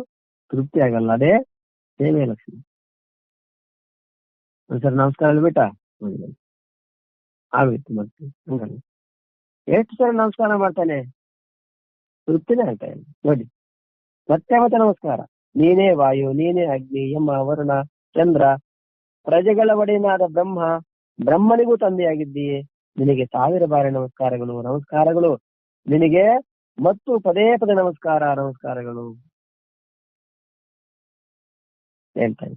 ತೃಪ್ತಿ ಆಗಲ್ಲ, ಅದೇ ಸೇವೆಯ ಲಕ್ಷಣ. ಒಂದ್ಸರಿ ನಮಸ್ಕಾರ ಹೇಳ್ಬಿಟ್ಟ ಆಗೋಯ್ತು, ಮತ್ತೆ ಹಂಗಲ್ಲ. ಎಷ್ಟು ಸರಿ ನಮಸ್ಕಾರ ಮಾಡ್ತಾನೆ, ತೃಪ್ತಿನೇ ಆಗ್ತಾ ಇಲ್ಲ ನೋಡಿ. ಮತ್ತೆ ನಮಸ್ಕಾರ. ನೀನೇ ವಾಯು, ನೀನೇ ಅಗ್ನಿ, ಯಮ, ವರುಣ, ಚಂದ್ರ, ಪ್ರಜೆಗಳ ಒಡೆಯನಾದ ಬ್ರಹ್ಮ, ಬ್ರಹ್ಮನಿಗೂ ತಂದೆಯಾಗಿದ್ದೀಯೇ. ನಿನಗೆ 1000 ಬಾರಿ ನಮಸ್ಕಾರಗಳು, ನಮಸ್ಕಾರಗಳು ನಿನಗೆ, ಮತ್ತು ಪದೇ ಪದೇ ನಮಸ್ಕಾರಗಳು ಹೇಳ್ತಾರೆ.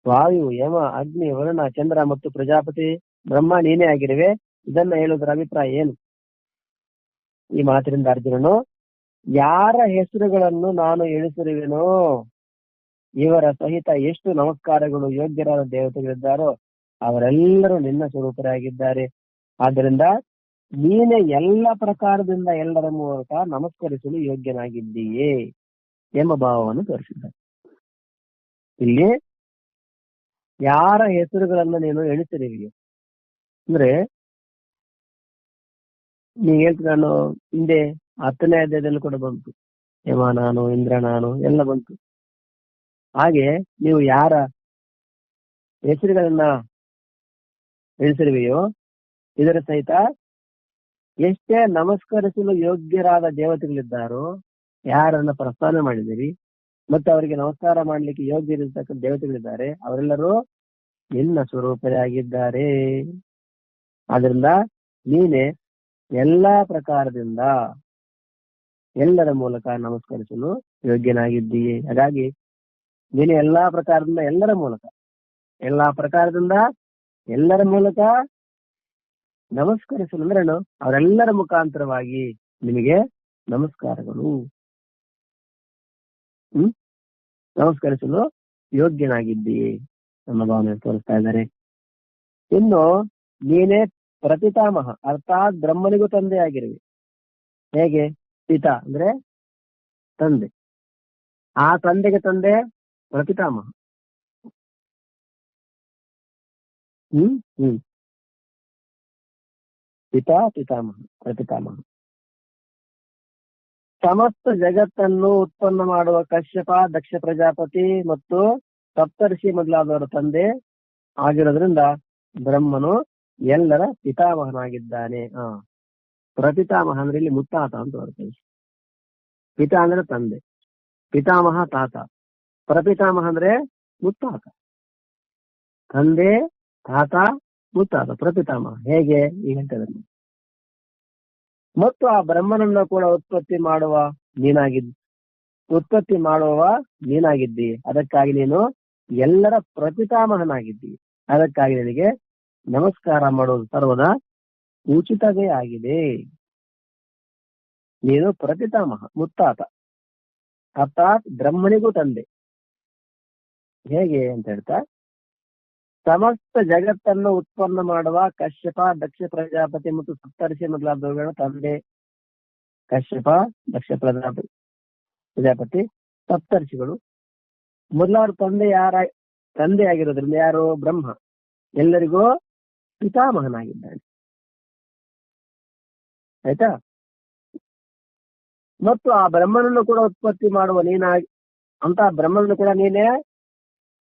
ವಾಯು, ಯಮ, ಅಗ್ನಿ, ವರುಣ, ಚಂದ್ರ ಮತ್ತು ಪ್ರಜಾಪತಿ ಬ್ರಹ್ಮ ನೀನೇ ಆಗಿರುವೆ. ಇದನ್ನ ಹೇಳುವುದರ ಅಭಿಪ್ರಾಯ ಏನು? ಈ ಮಾತಿನಿಂದ ಅರ್ಜುನನು, ಯಾರ ಹೆಸರುಗಳನ್ನು ನಾನು ಎಣಿಸಿರುವೆನೋ ಇವರ ಸಹಿತ ಎಷ್ಟು ನಮಸ್ಕಾರಗಳು ಯೋಗ್ಯರಾದ ದೇವತೆಗಳಿದ್ದಾರೋ ಅವರೆಲ್ಲರೂ ನಿನ್ನ ಸ್ವರೂಪರಾಗಿದ್ದಾರೆ. ಆದ್ದರಿಂದ ನೀನೇ ಎಲ್ಲ ಪ್ರಕಾರದಿಂದ ಎಲ್ಲರ ಮೂಲಕ ನಮಸ್ಕರಿಸಲು ಯೋಗ್ಯನಾಗಿದ್ದೀಯೇ ಎಂಬ ಭಾವವನ್ನು ತೋರಿಸಿದ್ದಾರೆ. ಇಲ್ಲಿ ಯಾರ ಹೆಸರುಗಳನ್ನು ನೀನು ಎಣಿಸಿರುವೆಯೋ ಅಂದ್ರೆ, ನೀವು ಹೇಳ್ತೀನಿ, ನಾನು ಹಿಂದೆ 10ನೇ ಅಧ್ಯಾಯದಲ್ಲಿ ಕೂಡ ಬಂತು, ಯಮ ನಾನು, ಇಂದ್ರ ನಾನು ಎಲ್ಲ ಬಂತು. ಹಾಗೆ ನೀವು ಯಾರ ಹೆಸರುಗಳನ್ನ ಎಣಿಸಿರುವೆಯೋ ಇದರ ಸಹಿತ ಎಷ್ಟೇ ನಮಸ್ಕರಿಸಲು ಯೋಗ್ಯರಾದ ದೇವತೆಗಳಿದ್ದಾರೋ, ಯಾರನ್ನ ಪ್ರಸ್ಥಾನ ಮಾಡಿದಿರಿ ಮತ್ತು ಅವರಿಗೆ ನಮಸ್ಕಾರ ಮಾಡ್ಲಿಕ್ಕೆ ಯೋಗ್ಯ ಇರತಕ್ಕಂಥ ದೇವತೆಗಳಿದ್ದಾರೆ, ಅವರೆಲ್ಲರೂ ನಿನ್ನ ಸ್ವರೂಪರಾಗಿದ್ದಾರೆ. ಆದ್ರಿಂದ ನೀನೆ ಎಲ್ಲಾ ಪ್ರಕಾರದಿಂದ ಎಲ್ಲರ ಮೂಲಕ ನಮಸ್ಕರಿಸಲು ಯೋಗ್ಯನಾಗಿದ್ದೀಯೇ. ಹಾಗಾಗಿ ನೀನು ಎಲ್ಲಾ ಪ್ರಕಾರದಿಂದ ಎಲ್ಲರ ಮೂಲಕ ನಮಸ್ಕರಿಸಲು ಅಂದ್ರೇನು? ಅವರೆಲ್ಲರ ಮುಖಾಂತರವಾಗಿ ನಿಮಗೆ ನಮಸ್ಕಾರಗಳು, ನಮಸ್ಕರಿಸಲು ಯೋಗ್ಯನಾಗಿದ್ದೀಯೇ ನಮ್ಮ ಭಾವನೆ ತೋರಿಸ್ತಾ ಇದ್ದಾರೆ. ಇನ್ನು ನೀನೇ ಪ್ರಪಿತಾಮಹ, ಅರ್ಥಾತ್ ಬ್ರಹ್ಮನಿಗೂ ತಂದೆ ಆಗಿರುವೆ. ಹೇಗೆ? ಪಿತಾ ಅಂದ್ರೆ ತಂದೆ, ಆ ತಂದೆಗೆ ತಂದೆ ಪ್ರಪಿತಾಮಹ. ಪಿತಾಮಹ, ಪ್ರಪಿತಾಮಹ. ಸಮಸ್ತ ಜಗತ್ತನ್ನು ಉತ್ಪನ್ನ ಮಾಡುವ ಕಶ್ಯಪ, ದಕ್ಷ ಪ್ರಜಾಪತಿ ಮತ್ತು ಸಪ್ತರ್ಷಿ ಮೊದಲಾದವರ ತಂದೆ ಆಗಿರೋದ್ರಿಂದ ಬ್ರಹ್ಮನು ಎಲ್ಲರ ಪಿತಾಮಹನಾಗಿದ್ದಾನೆ. ಪ್ರಪಿತಾಮಹ ಅಂದ್ರೆ ಇಲ್ಲಿ ಮುತ್ತಾತ ಅಂತ ಬರ್ತದೆ. ಪಿತಾ ಅಂದ್ರೆ ತಂದೆ, ಪಿತಾಮಹ ತಾತ, ಪ್ರಪಿತಾಮಹ ಅಂದ್ರೆ ಮುತ್ತಾತ. ತಂದೆ, ತಾತ, ಮುತ್ತಾತ, ಪ್ರಪಿತಾಮಹ. ಹೇಗೆ? ಈಗ ಹೇಳ್ತೇನೆ. ಮತ್ತು ಆ ಬ್ರಹ್ಮನನ್ನ ಕೂಡ ಉತ್ಪತ್ತಿ ಮಾಡುವ ನೀನಾಗಿದ್ದಿ. ಅದಕ್ಕಾಗಿ ನೀನು ಎಲ್ಲರ ಪ್ರಪಿತಾಮಹನಾಗಿದ್ದಿ. ಅದಕ್ಕಾಗಿ ನಿನಗೆ ನಮಸ್ಕಾರ ಮಾಡುವುದು ಸರ್ವದಾ ಉಚಿತವೇ ಆಗಿದೆ. ನೀನು ಪ್ರಪಿತಾಮಹ, ಮುತ್ತಾತ, ಅರ್ಥಾತ್ ಬ್ರಹ್ಮನಿಗೂ ತಂದೆ. ಹೇಗೆ ಅಂತ ಹೇಳ್ತಾ, ಸಮಸ್ತ ಜಗತ್ತನ್ನು ಉತ್ಪನ್ನ ಮಾಡುವ ಕಶ್ಯಪ, ದಕ್ಷ ಪ್ರಜಾಪತಿ ಮತ್ತು ಸಪ್ತರ್ಷಿ ಮೊದಲಾದವುಗಳ ತಂದೆ. ಕಶ್ಯಪ, ದಕ್ಷ ಪ್ರಜಾಪತಿ, ಸಪ್ತರ್ಷಿಗಳು ಮೊದಲಾದ ತಂದೆ ಆಗಿರೋದ್ರಿಂದ ಯಾರು? ಬ್ರಹ್ಮ ಎಲ್ಲರಿಗೂ ಪಿತಾಮಹನಾಗಿದ್ದಾನೆ. ಆಯ್ತಾ? ಮತ್ತು ಆ ಬ್ರಹ್ಮನನ್ನು ಕೂಡ ಉತ್ಪತ್ತಿ ಮಾಡುವ ನೀನಾಗಿ, ಅಂತ ಬ್ರಹ್ಮನನ್ನು ಕೂಡ ನೀನೇ.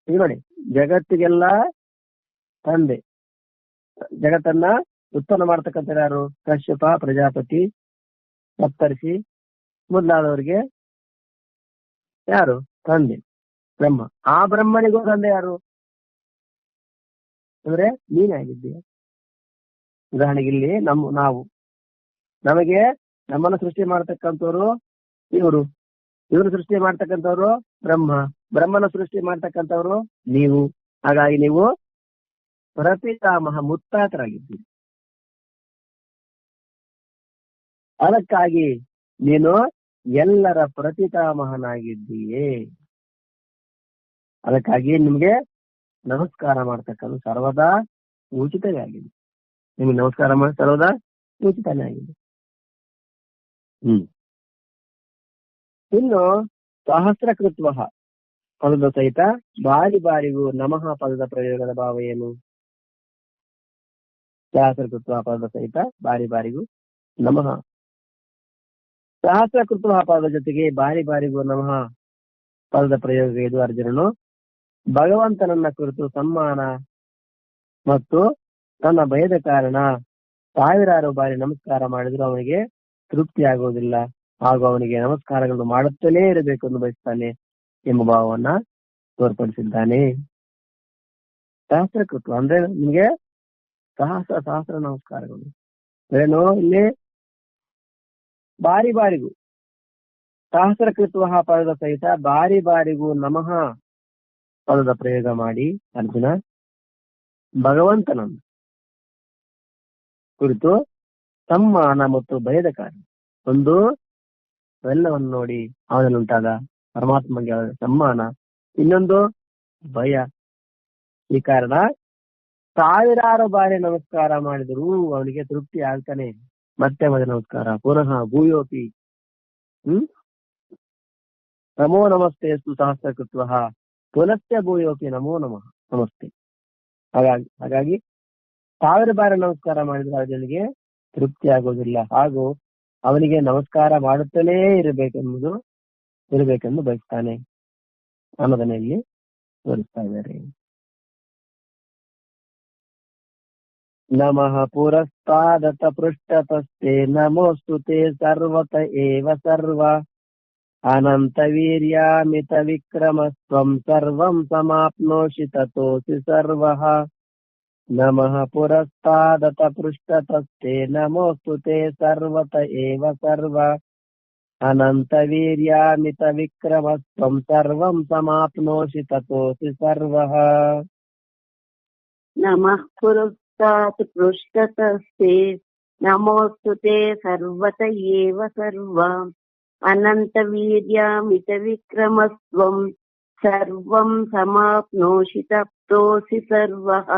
ಈಗ ನೋಡಿ, ಜಗತ್ತಿಗೆಲ್ಲ ತಂದೆ, ಜಗತ್ತನ್ನ ಉತ್ಪನ್ನ ಮಾಡ್ತಕ್ಕಂಥ ಯಾರು? ಕಶ್ಯಪ, ಪ್ರಜಾಪತಿ, ಸಪ್ತರ್ಷಿ ಮೊದಲಾದವರಿಗೆ ಯಾರು? ತಂದೆ ಬ್ರಹ್ಮ. ಆ ಬ್ರಹ್ಮನಿಗೂ ತಂದೆ ಯಾರು ಅಂದ್ರೆ ನೀನೇ ಆಗಿದ್ದೀಯ. ಉದಾಹರಣೆಗೆ ಇಲ್ಲಿ ನಮ್ಮನ್ನು ಸೃಷ್ಟಿ ಮಾಡ್ತಕ್ಕಂಥವ್ರು ಇವರು ಸೃಷ್ಟಿ ಮಾಡ್ತಕ್ಕಂಥವ್ರು ಬ್ರಹ್ಮನ ಸೃಷ್ಟಿ ಮಾಡ್ತಕ್ಕಂಥವ್ರು ನೀವು. ಹಾಗಾಗಿ ನೀವು ಪ್ರಪಿತಾಮಹ, ಮುತ್ತಾತರಾಗಿದ್ದೀರಿ. ಅದಕ್ಕಾಗಿ ನೀನು ಎಲ್ಲರ ಪ್ರಪಿತಾಮಹನಾಗಿದ್ದೀಯೇ. ಅದಕ್ಕಾಗಿ ನಿಮ್ಗೆ ನಮಸ್ಕಾರ ಮಾಡ್ತಕ್ಕಂಥ ಸರ್ವದಾ ಉಚಿತವೇ ಆಗಿದೆ. ನಿಮ್ಗೆ ನಮಸ್ಕಾರ ಮಾಡಿ ಸರ್ವದಾ ಉಚಿತನೇ ಆಗಿದೆ. ಇನ್ನು ಸಹಸ್ರಕೃತ್ವ ಪದದ ಸಹಿತ ಬಾರಿಗೂ ನಮಃ ಪದದ ಪ್ರಯೋಗದ ಭಾವ ಏನು? ಸಹಸ್ರಕೃತ್ವ ಪದದ ಸಹಿತ ಬಾರಿಗೂ ನಮಃ. ಸಹಸ್ರಕೃತ್ವ ಪದದ ಜೊತೆಗೆ ಬಾರಿಗೂ ನಮಃ ಪದದ ಪ್ರಯೋಗ ಇದು. ಅರ್ಜುನನು ಭಗವಂತನನ್ನ ಕುರಿತು ಸಮ್ಮಾನ ಮತ್ತು ತನ್ನ ಭಯದ ಕಾರಣ 1000 ಬಾರಿ ನಮಸ್ಕಾರ ಮಾಡಿದ್ರು ಅವನಿಗೆ ತೃಪ್ತಿ ಆಗುವುದಿಲ್ಲ. ಹಾಗೂ ಅವನಿಗೆ ನಮಸ್ಕಾರಗಳನ್ನು ಮಾಡುತ್ತಲೇ ಇರಬೇಕು ಎಂದು ಬಯಸ್ತಾನೆ ಎಂಬ ಭಾವವನ್ನ ತೋರ್ಪಡಿಸಿದ್ದಾನೆ. ಸಹಸ್ರಕೃತ್ವ ಅಂದ್ರೆ ನಿಮ್ಗೆ ಸಹಸ್ರ ನಮಸ್ಕಾರಗಳು ಏನು, ಇಲ್ಲಿ ಬಾರಿಗೂ ಸಹಸ್ರಕೃತ್ವ ಪದದ ಸಹಿತ ಬಾರಿಗೂ ನಮಃ ಪದದ ಪ್ರಯೋಗ ಮಾಡಿ ಅರ್ಜುನ ಭಗವಂತನನ್ನು ಕುರಿತು ಸಮ್ಮಾನ ಮತ್ತು ಭಯದ ಕಾರ್ಯ ಒಂದು ಎಲ್ಲವನ್ನು ನೋಡಿ ಅವನಲ್ಲಿ ಉಂಟಾದ ಪರಮಾತ್ಮಗೆ ಸಮ್ಮಾನ, ಇನ್ನೊಂದು ಭಯ. ಈ ಕಾರಣ ಸಾವಿರಾರು ಬಾರಿ ನಮಸ್ಕಾರ ಮಾಡಿದರೂ ಅವನಿಗೆ ತೃಪ್ತಿ ಆಗ್ತಾನೆ. ಮತ್ತೆ ಮದ ನಮಸ್ಕಾರ ಪುನಃ ಭೂಯೋಪಿ ನಮೋ ನಮಸ್ತೆ ಸಹಸ್ರಕೃತ್ವ ಪುನಶ್ಚ ಭೂಯೋಪಿ ನಮೋ ನಮಃ ನಮಸ್ತೆ. ಹಾಗಾಗಿ 1000 ಬಾರಿ ನಮಸ್ಕಾರ ಮಾಡಿದ್ರೆ ಅವನಿಗೆ ತೃಪ್ತಿ ಆಗೋದಿಲ್ಲ, ಹಾಗೂ ಅವನಿಗೆ ನಮಸ್ಕಾರ ಮಾಡುತ್ತಲೇ ಇರಬೇಕೆಂದು ಬಯಸ್ತಾನೆ ಅನ್ನೋದನ್ನ ಇಲ್ಲಿ ತೋರಿಸ್ತಾ ಇದ್ದಾರೆ. ನಮಃ ಪುರಸ್ತಾದತ ಪೃಷ್ಠತಸ್ತೆ ನಮೋಸ್ತುತೆ ಸರ್ವತ ಏವ ಸರ್ವ ಅನಂತ ವೀರ್ಯಾಮಿತ ವಿಕ್ರಮಸ್ತ್ವಂ ಸರ್ವಂ ಸಮಾಪ್ನೋಷಿ ತತೋಸಿ ಸರ್ವಃ. ನಮಃ ಪುರಸ್ತಾದತ ಪೃಷ್ಠತಸ್ತೆ ನಮೋಸ್ತುತೆ ಸರ್ವತ ಏವ ಸರ್ವ ಅನಂತ ವೀರ್ಯಾಮಿತ ವಿಕ್ರಮಸ್ತ್ವಂ ಸರ್ವಂ ಸಮಾಪ್ನೋಷಿ ತತೋಸಿ ಸರ್ವಃ. ನಮಃ ಪುರಸ್ತಾತ್ ಪೃಷ್ಠತಸ್ತೆ ನಮೋಸ್ತುತೆ ಸರ್ವತ ಏವ ಸರ್ವ ಅನಂತ ವೀರ್ಯಾಮಿತ ವಿಕ್ರಮಸ್ತ್ವಂ ಸರ್ವಂ ಸಮಾಪ್ನೋಷಿ ತತೋಸಿ ಸರ್ವಃ.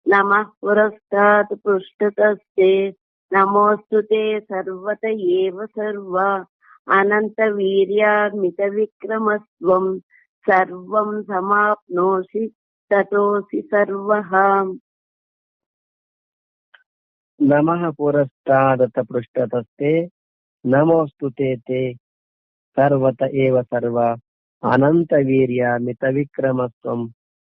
ನಮಃ ಪುರಸ್ತಾತ್ ಪೃಷ್ಠತಸ್ತೆ ನಮೋಸ್ತುತೆ ಸರ್ವತ ಏವ ಸರ್ವ ಅನಂತ ವೀರ್ಯಾಮಿತ ವಿಕ್ರಮಸ್ತ್ವಂ ಸರ್ವಂ ಸಮಾಪ್ನೋಷಿ ತತೋಸಿ ಸರ್ವಃ. ನಮಃ ಪುರಸ್ತಾದತ ಪೃಷ್ಠತಸ್ತೆ ನಮೋಸ್ತುತೆ ತೇ ಸರ್ವತ ಏವ ಸರ್ವ ಅನಂತ ವೀರ್ಯ ಮಿತ ವಿಕ್ರಮಸ್ತ್ವಂ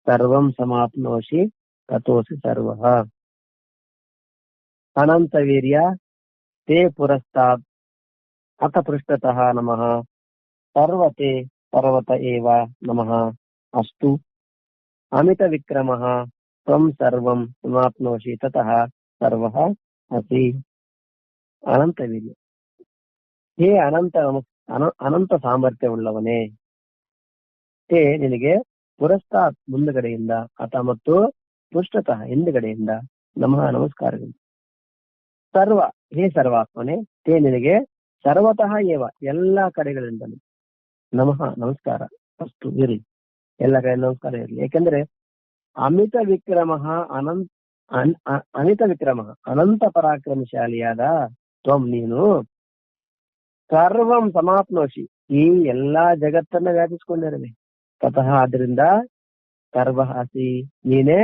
ಸರ್ವಂ ಸಮಾಪ್ನೋಷಿ ತತೋಸಿ ಸರ್ವಃ. ಅನಂತ ವೀರ್ಯ ತೇ ಪುರಸ್ತಾದ್ ಅತ ಪೃಷ್ಠತಃ ನಮಃ ಸರ್ವತೆ ಸರ್ವತ ಏವ ನಮಃ ಅಸ್ತು ಅಮಿತ ವಿಕ್ರಮಃ ತ್ವಂ ಸರ್ವಂ ಸಮಾಪ್ನೋಷಿ ತತಃ ಸರ್ವಃ ಅಸಿ. ಅನಂತ ವೀರ್ಯ, ಹೇ ಅನಂತ ಸಾಮರ್ಥ್ಯವುಳ್ಳವನೇ, ಹೇ ನಿನಗೆ ಪುರಸ್ತಾತ್ ಮುಂದುಗಡೆಯಿಂದ ಅತ ಮತ್ತು ಪೃಷ್ಠತಃ ಹಿಂದುಗಡೆಯಿಂದ ನಮಃ ನಮಸ್ಕಾರಗಳು. ಸರ್ವ, ಹೇ ಸರ್ವಾತ್ಮನೆ, ತೇ ನಿನಗೆ ಸರ್ವತಃ ಏವ ಎಲ್ಲ ಕಡೆಗಳಿಂದಲೂ ನಮಃ ನಮಸ್ಕಾರ ಅಷ್ಟು ಇರಲಿ, ಎಲ್ಲ ಕಡೆ ನಮಸ್ಕಾರ ಇರಲಿ. ಯಾಕೆಂದ್ರೆ ಅಮಿತ ವಿಕ್ರಮ ಅನಿತ ವಿಕ್ರಮ ಅನಂತ ಪರಾಕ್ರಮಶಾಲಿಯಾದ ತ್ವಂ ನೀನು ಸರ್ವಂ ಸಮಾಪ್ನೋಷಿ ಈ ಎಲ್ಲಾ ಜಗತ್ತನ್ನ ವ್ಯಾಪಿಸಿಕೊಂಡಿರಲಿ. ತತಃ ಆದ್ರಿಂದ ಸರ್ವ ಅಸಿ ನೀನೇ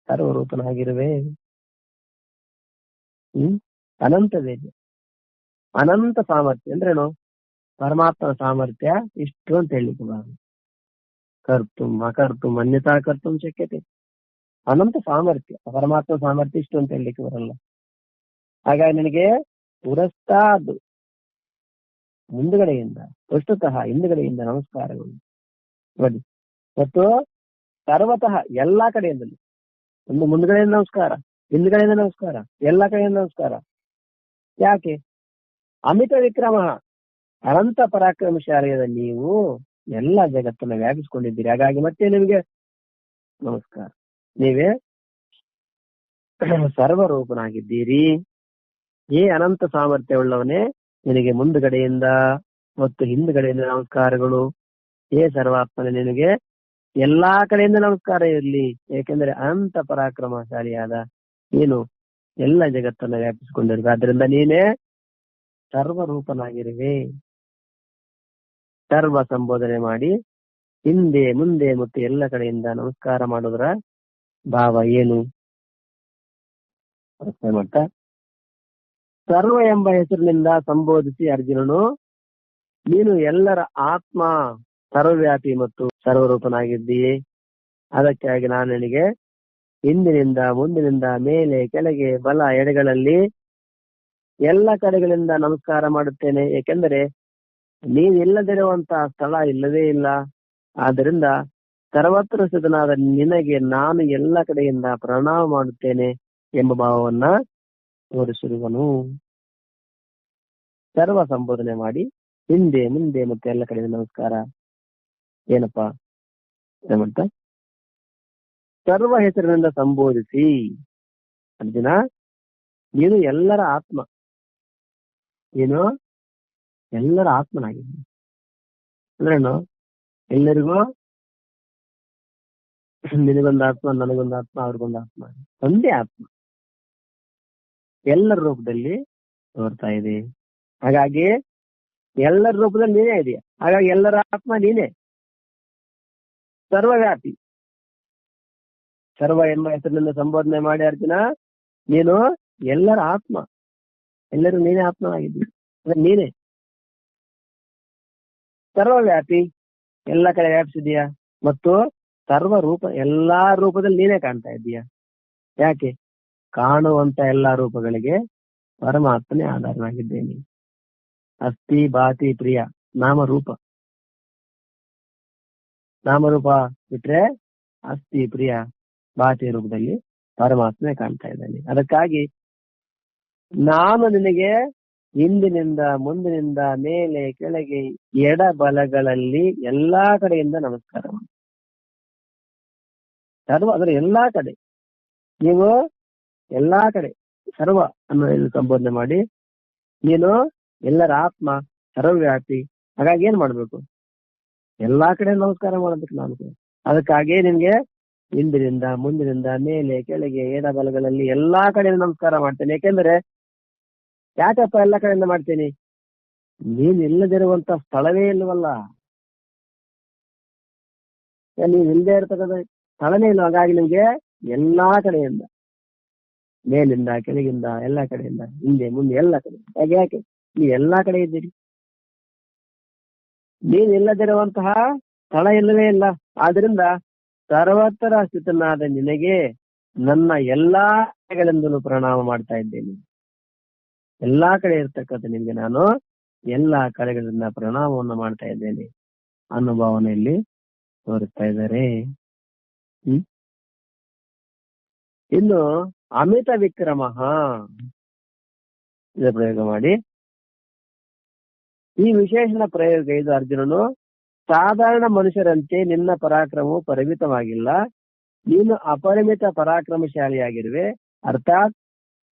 ಸರ್ವರೂಪನಾಗಿರುವೆ. ಅನಂತ ವೇದ್ಯ, ಅನಂತ ಸಾಮರ್ಥ್ಯ ಅಂದ್ರೇನು? ಪರಮಾತ್ಮನ ಸಾಮರ್ಥ್ಯ ಇಷ್ಟು ಅಂತ ಹೇಳಿಕ್ಕೆ ಬರಲ್ಲ. ಕರ್ತುಂ ಅಕರ್ತುಂ ಅನ್ಯತಾ ಕರ್ತುಂ ಶಕ್ಯತೆ. ಅನಂತ ಸಾಮರ್ಥ್ಯ, ಪರಮಾತ್ಮ ಸಾಮರ್ಥ್ಯ ಇಷ್ಟು ಅಂತ ಹೇಳಲಿಕ್ಕೆ ಬರಲ್ಲ. ಹಾಗಾಗಿ ನಿನಗೆ ಪುರಸ್ತಾದ್ ಮುಂದುಗಡೆಯಿಂದ, ಪೃಷ್ಠತಃ ಹಿಂದುಗಡೆಯಿಂದ ನಮಸ್ಕಾರಗಳು ನೋಡಿ. ಮತ್ತು ಸರ್ವತಃ ಎಲ್ಲಾ ಕಡೆಯಿಂದಲೂ, ಒಂದು ಮುಂದುಗಡೆಯಿಂದ ನಮಸ್ಕಾರ, ಹಿಂದುಗಡೆಯಿಂದ ನಮಸ್ಕಾರ, ಎಲ್ಲಾ ಕಡೆಯಿಂದ ನಮಸ್ಕಾರ. ಯಾಕೆ? ಅಮಿತ ವಿಕ್ರಮ ಅನಂತ ಪರಾಕ್ರಮಶಾಲಿಯಾದ ನೀವು ಎಲ್ಲಾ ಜಗತ್ತನ್ನ ವ್ಯಾಪಿಸಿಕೊಂಡಿದ್ದೀರಿ. ಹಾಗಾಗಿ ಮತ್ತೆ ನಿಮಗೆ ನಮಸ್ಕಾರ. ನೀವೇ ಸರ್ವರೂಪನಾಗಿದ್ದೀರಿ. ಏ ಅನಂತ ಸಾಮರ್ಥ್ಯವುಳ್ಳವನೇ, ನಿನಗೆ ಮುಂದುಗಡೆಯಿಂದ ಮತ್ತು ಹಿಂದುಗಡೆಯಿಂದ ನಮಸ್ಕಾರಗಳು. ಏ ಸರ್ವಾತ್ಮನೆ, ನಿನಗೆ ಎಲ್ಲಾ ಕಡೆಯಿಂದ ನಮಸ್ಕಾರ ಇರಲಿ. ಏಕೆಂದ್ರೆ ಅನಂತ ಪರಾಕ್ರಮಶಾಲಿಯಾದ ನೀನು ಎಲ್ಲ ಜಗತ್ತನ್ನ ವ್ಯಾಪಿಸಿಕೊಂಡಿರುವೆ. ಆದ್ರಿಂದ ನೀನೇ ಸರ್ವರೂಪನಾಗಿರುವೆ. ಸರ್ವ ಸಂಬೋಧನೆ ಮಾಡಿ ಹಿಂದೆ ಮುಂದೆ ಮತ್ತು ಎಲ್ಲ ಕಡೆಯಿಂದ ನಮಸ್ಕಾರ ಮಾಡೋದ್ರ ಭಾವ ಏನು ಪ್ರಶ್ನೆ ಮಾಡ್ತಾ, ಸರ್ವ ಎಂಬ ಹೆಸರಿನಿಂದ ಸಂಬೋಧಿಸಿ ಅರ್ಜುನನು, ನೀನು ಎಲ್ಲರ ಆತ್ಮ, ಸರ್ವವ್ಯಾಪಿ ಮತ್ತು ಸರ್ವರೂಪನಾಗಿದ್ದೀಯೇ. ಅದಕ್ಕಾಗಿ ನಾನು ನಿನಗೆ ಹಿಂದಿನಿಂದ ಮುಂದಿನಿಂದ ಮೇಲೆ ಕೆಳಗೆ ಬಲ ಎಡೆಗಳಲ್ಲಿ ಎಲ್ಲ ಕಡೆಗಳಿಂದ ನಮಸ್ಕಾರ ಮಾಡುತ್ತೇನೆ, ಏಕೆಂದರೆ ನೀನಿಲ್ಲದಿರುವಂತಹ ಸ್ಥಳ ಇಲ್ಲವೇ ಇಲ್ಲ. ಆದ್ದರಿಂದ ಸರ್ವತ್ರ ಸ್ಥಿತನಾದ ನಿನಗೆ ನಾನು ಎಲ್ಲ ಕಡೆಯಿಂದ ಪ್ರಣಾಮ ಮಾಡುತ್ತೇನೆ ಎಂಬ ಭಾವವನ್ನ ತೋರಿಸಿರುವನು. ಸರ್ವ ಸಂಬೋಧನೆ ಮಾಡಿ ಹಿಂದೆ ಮುಂದೆ ಮತ್ತೆ ಎಲ್ಲ ಕಡೆಯಿಂದ ನಮಸ್ಕಾರ. ಏನಪ್ಪಾ ಏನಂತ ಸರ್ವ ಹೆಸರಿನಿಂದ ಸಂಬೋಧಿಸಿ. ಅರ್ಜುನ, ನೀನು ಎಲ್ಲರ ಆತ್ಮ, ನೀನು ಎಲ್ಲರ ಆತ್ಮನಾಗಿದ್ದೀನಿ. ಅಂದ್ರೇನು? ಎಲ್ಲರಿಗೂ ನಿನಗೊಂದು ಆತ್ಮ, ನನಗೊಂದು ಆತ್ಮ, ಅವ್ರಿಗೊಂದು ಆತ್ಮ, ಒಂದೇ ಆತ್ಮ ಎಲ್ಲರ ರೂಪದಲ್ಲಿ ತೋರ್ತಾ ಇದೆ. ಹಾಗಾಗಿ ಎಲ್ಲರ ರೂಪದಲ್ಲಿ ನೀನೇ ಇದೆಯಾ. ಹಾಗಾಗಿ ಎಲ್ಲರ ಆತ್ಮ ನೀನೇ, ಸರ್ವವ್ಯಾಪಿ. ಸರ್ವ ಎಂಬ ಹೆಸರಿನಿಂದ ಸಂಬೋಧನೆ ಮಾಡಿ ಅರ್ಜುನ, ನೀನು ಎಲ್ಲರ ಆತ್ಮ, ಎಲ್ಲರೂ ನೀನೇ ಆತ್ಮನಾಗಿದ್ದೀಯ. ನೀನೇ ಸರ್ವವ್ಯಾಪಿ, ಎಲ್ಲ ಕಡೆ ವ್ಯಾಪಿಸಿದೀಯಾ. ಮತ್ತು ಸರ್ವ ರೂಪ, ಎಲ್ಲಾ ರೂಪದಲ್ಲಿ ನೀನೇ ಕಾಣ್ತಾ ಇದ್ದೀಯ. ಯಾಕೆ? ಕಾಣುವಂತ ಎಲ್ಲಾ ರೂಪಗಳಿಗೆ ಪರಮಾತ್ಮನೇ ಆಧಾರನಾಗಿದ್ದೇನೆ. ಅಸ್ಥಿ ಭಾತಿ ಪ್ರಿಯ ನಾಮರೂಪ, ನಾಮರೂಪ ಬಿಟ್ರೆ ಅಸ್ಥಿ ಪ್ರಿಯ ಭಾತಿ ರೂಪದಲ್ಲಿ ಪರಮಾತ್ಮನೇ ಕಾಣ್ತಾ ಇದ್ದಾನೆ. ಅದಕ್ಕಾಗಿ ನಾನು ನಿನಗೆ ಹಿಂದಿನಿಂದ ಮುಂದಿನಿಂದ ಮೇಲೆ ಕೆಳಗೆ ಎಡ ಬಲಗಳಲ್ಲಿ ಎಲ್ಲಾ ಕಡೆಯಿಂದ ನಮಸ್ಕಾರ ಮಾಡಿ. ಸರ್ವ ಅದರ ಎಲ್ಲಾ ಕಡೆ, ನೀವು ಎಲ್ಲಾ ಕಡೆ ಸರ್ವ ಅನ್ನೋ ಸಂಬೋಧನೆ ಮಾಡಿ, ನೀನು ಎಲ್ಲರ ಆತ್ಮ, ಸರ್ವವ್ಯಾಪಿ. ಹಾಗಾಗಿ ಏನ್ ಮಾಡ್ಬೇಕು? ಎಲ್ಲಾ ಕಡೆ ನಮಸ್ಕಾರ ಮಾಡೋದಕ್ಕೆ ನಾನು. ಅದಕ್ಕಾಗಿ ನಿನ್ಗೆ ಹಿಂದಿನಿಂದ ಮುಂದಿನಿಂದ ಮೇಲೆ ಕೆಳಗೆ ಎಡ ಬಲಗಳಲ್ಲಿ ಎಲ್ಲಾ ಕಡೆಯಿಂದ ನಮಸ್ಕಾರ ಮಾಡ್ತೇನೆ. ಯಾಕೆಂದ್ರೆ ಯಾಕಪ್ಪ ಎಲ್ಲ ಕಡೆಯಿಂದ ಮಾಡ್ತೇನೆ? ನೀನ್ ಇಲ್ಲದಿರುವಂತ ಸ್ಥಳವೇ ಇಲ್ವಲ್ಲ, ನೀನ್ ಇಲ್ಲದೆ ಇರ್ತಕ್ಕಂಥ ಸ್ಥಳನೇ ಇಲ್ಲ. ಹಾಗಾಗಿ ನಿಮ್ಗೆ ಎಲ್ಲಾ ಕಡೆಯಿಂದ, ಮೇಲಿಂದ ಕೆಳಗಿಂದ ಎಲ್ಲಾ ಕಡೆಯಿಂದ, ಹಿಂದೆ ಮುಂದೆ ಎಲ್ಲ ಕಡೆ. ಯಾಕೆ ನೀವು ಎಲ್ಲಾ ಕಡೆ ಇದ್ದೀರಿ. ನೀನ್ ಇಲ್ಲದಿರುವಂತಹ ಸ್ಥಳ ಇಲ್ಲವೇ ಇಲ್ಲ. ಆದ್ರಿಂದ ಸರ್ವತ್ರ ಸ್ಥಿತನಾದ ನಿನಗೆ ನನ್ನ ಎಲ್ಲಾ ಕಡೆಗಳಿಂದಲೂ ಪ್ರಣಾಮ ಮಾಡ್ತಾ ಇದ್ದೇನೆ. ಎಲ್ಲಾ ಕಡೆ ಇರ್ತಕ್ಕಂಥ ನಿಮ್ಗೆ ನಾನು ಎಲ್ಲಾ ಕಡೆಗಳಿಂದ ಪ್ರಣಾಮವನ್ನು ಮಾಡ್ತಾ ಇದ್ದೇನೆ ಅನ್ನೋ ಭಾವನೆಯಲ್ಲಿ ತೋರಿಸ್ತಾ ಇದ್ದಾರೆ. ಇನ್ನು ಅಮಿತ ವಿಕ್ರಮ ಇದ ಪ್ರಯೋಗ ಮಾಡಿ. ಈ ವಿಶೇಷಣ ಪ್ರಯೋಗ ಇದು. ಅರ್ಜುನನು, ಸಾಧಾರಣ ಮನುಷ್ಯರಂತೆ ನಿನ್ನ ಪರಾಕ್ರಮವು ಪರಿಮಿತವಾಗಿಲ್ಲ, ನೀನು ಅಪರಿಮಿತ ಪರಾಕ್ರಮಶಾಲಿಯಾಗಿರುವೆ. ಅರ್ಥಾತ್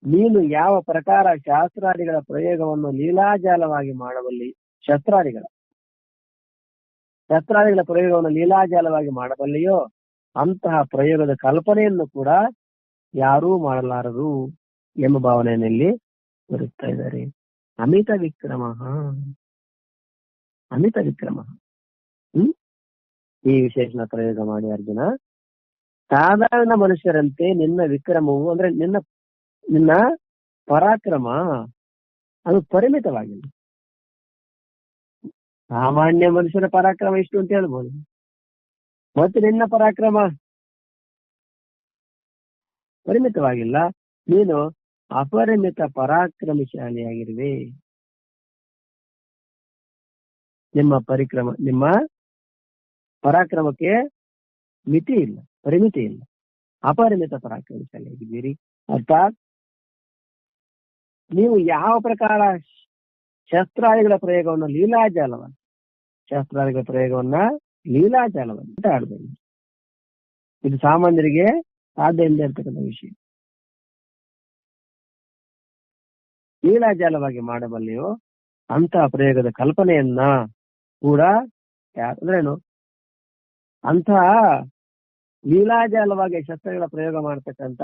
ನೀನು ಯಾವ ಪ್ರಕಾರ ಶಾಸ್ತ್ರಾದಿಗಳ ಪ್ರಯೋಗವನ್ನು ಲೀಲಾಜಾಲವಾಗಿ ಮಾಡಬಲ್ಲಿ, ಶಸ್ತ್ರಾದಿಗಳ ಪ್ರಯೋಗವನ್ನು ಲೀಲಾಜಾಲವಾಗಿ ಮಾಡಬಲ್ಲಿಯೋ ಅಂತಹ ಪ್ರಯೋಗದ ಕಲ್ಪನೆಯನ್ನು ಕೂಡ ಯಾರೂ ಮಾಡಲಾರರು ಎಂಬ ಭಾವನೆಯಲ್ಲಿ ಬರುತ್ತಾ ಇದ್ದಾರೆ. ಅಮಿತ ವಿಕ್ರಮ, ಅಮಿತ ವಿಕ್ರಮ. ಈ ವಿಶೇಷಣ ಪ್ರಯೋಗ ಮಾಡಿ ಅರ್ಜುನ, ಸಾಧಾರಣ ಮನುಷ್ಯರಂತೆ ನಿನ್ನ ವಿಕ್ರಮವು ಅಂದ್ರೆ ನಿನ್ನ ಪರಾಕ್ರಮ ಅದು ಪರಿಮಿತವಾಗಿಲ್ಲ. ಸಾಮಾನ್ಯ ಮನುಷ್ಯನ ಪರಾಕ್ರಮ ಇಷ್ಟು ಅಂತ ಹೇಳ್ಬೋದು, ಮತ್ತೆ ನಿನ್ನ ಪರಾಕ್ರಮ ಪರಿಮಿತವಾಗಿಲ್ಲ. ನೀನು ಅಪರಿಮಿತ ಪರಾಕ್ರಮಶಾಲಿಯಾಗಿರುವೆ. ನಿಮ್ಮ ಪರಾಕ್ರಮಕ್ಕೆ ಮಿತಿ ಇಲ್ಲ, ಪರಿಮಿತಿ ಇಲ್ಲ. ಅಪರಿಮಿತ ಪರಾಕ್ರಮಶಾಲಿಯಾಗಿದ್ದೀರಿ. ಅರ್ಥಾತ್ ನೀವು ಯಾವ ಪ್ರಕಾರ ಶಸ್ತ್ರಾದಿಗಳ ಪ್ರಯೋಗವನ್ನು ಲೀಲಾಜಾಲವನ್ನು ಆಡಬೇಕು. ಇದು ಸಾಮಾನ್ಯರಿಗೆ ಸಾಧ್ಯ ಇಲ್ಲದೆ ಇರ್ತಕ್ಕಂಥ ವಿಷಯ. ಲೀಲಾಜಾಲವಾಗಿ ಮಾಡಬಲ್ಲೆಯೋ ಅಂತಹ ಪ್ರಯೋಗದ ಕಲ್ಪನೆಯನ್ನ ಕೂಡ ಅಂದ್ರೇನು, ಅಂತಹ ಲೀಲಾಜಾಲವಾಗಿ ಶಸ್ತ್ರಗಳ ಪ್ರಯೋಗ ಮಾಡತಕ್ಕಂತ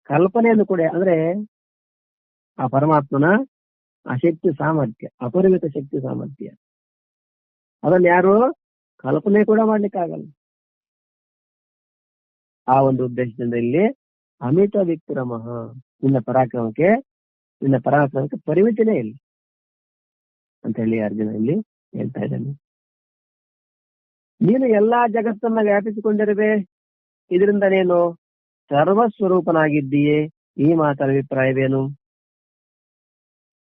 ಕಲ್ಪನೆಯನ್ನು ಕೂಡ, ಅಂದ್ರೆ ಆ ಪರಮಾತ್ಮನ ಆ ಶಕ್ತಿ ಸಾಮರ್ಥ್ಯ, ಅಪರಿಮಿತ ಶಕ್ತಿ ಸಾಮರ್ಥ್ಯ, ಅದನ್ನ ಯಾರು ಕಲ್ಪನೆ ಕೂಡ ಮಾಡ್ಲಿಕ್ಕಾಗಲ್ಲ. ಆ ಒಂದು ಉದ್ದೇಶದಿಂದ ಇಲ್ಲಿ ಅಮಿತ ವಿಕ್ರಮ, ನಿನ್ನ ಪರಾಕ್ರಮಕ್ಕೆ ಪರಿಮಿತಿನೇ ಇಲ್ಲ ಅಂತ ಹೇಳಿ ಅರ್ಜುನ ಇಲ್ಲಿ ಹೇಳ್ತಾ ಇದ್ದಾನೆ. ನೀನು ಎಲ್ಲಾ ಜಗತ್ತನ್ನ ವ್ಯಾಪಿಸಿಕೊಂಡಿರುವೆ, ಇದರಿಂದ ನೀನು ಸರ್ವಸ್ವರೂಪನಾಗಿದ್ದೀಯೇ. ಈ ಮಾತರ ಅಭಿಪ್ರಾಯವೇನು?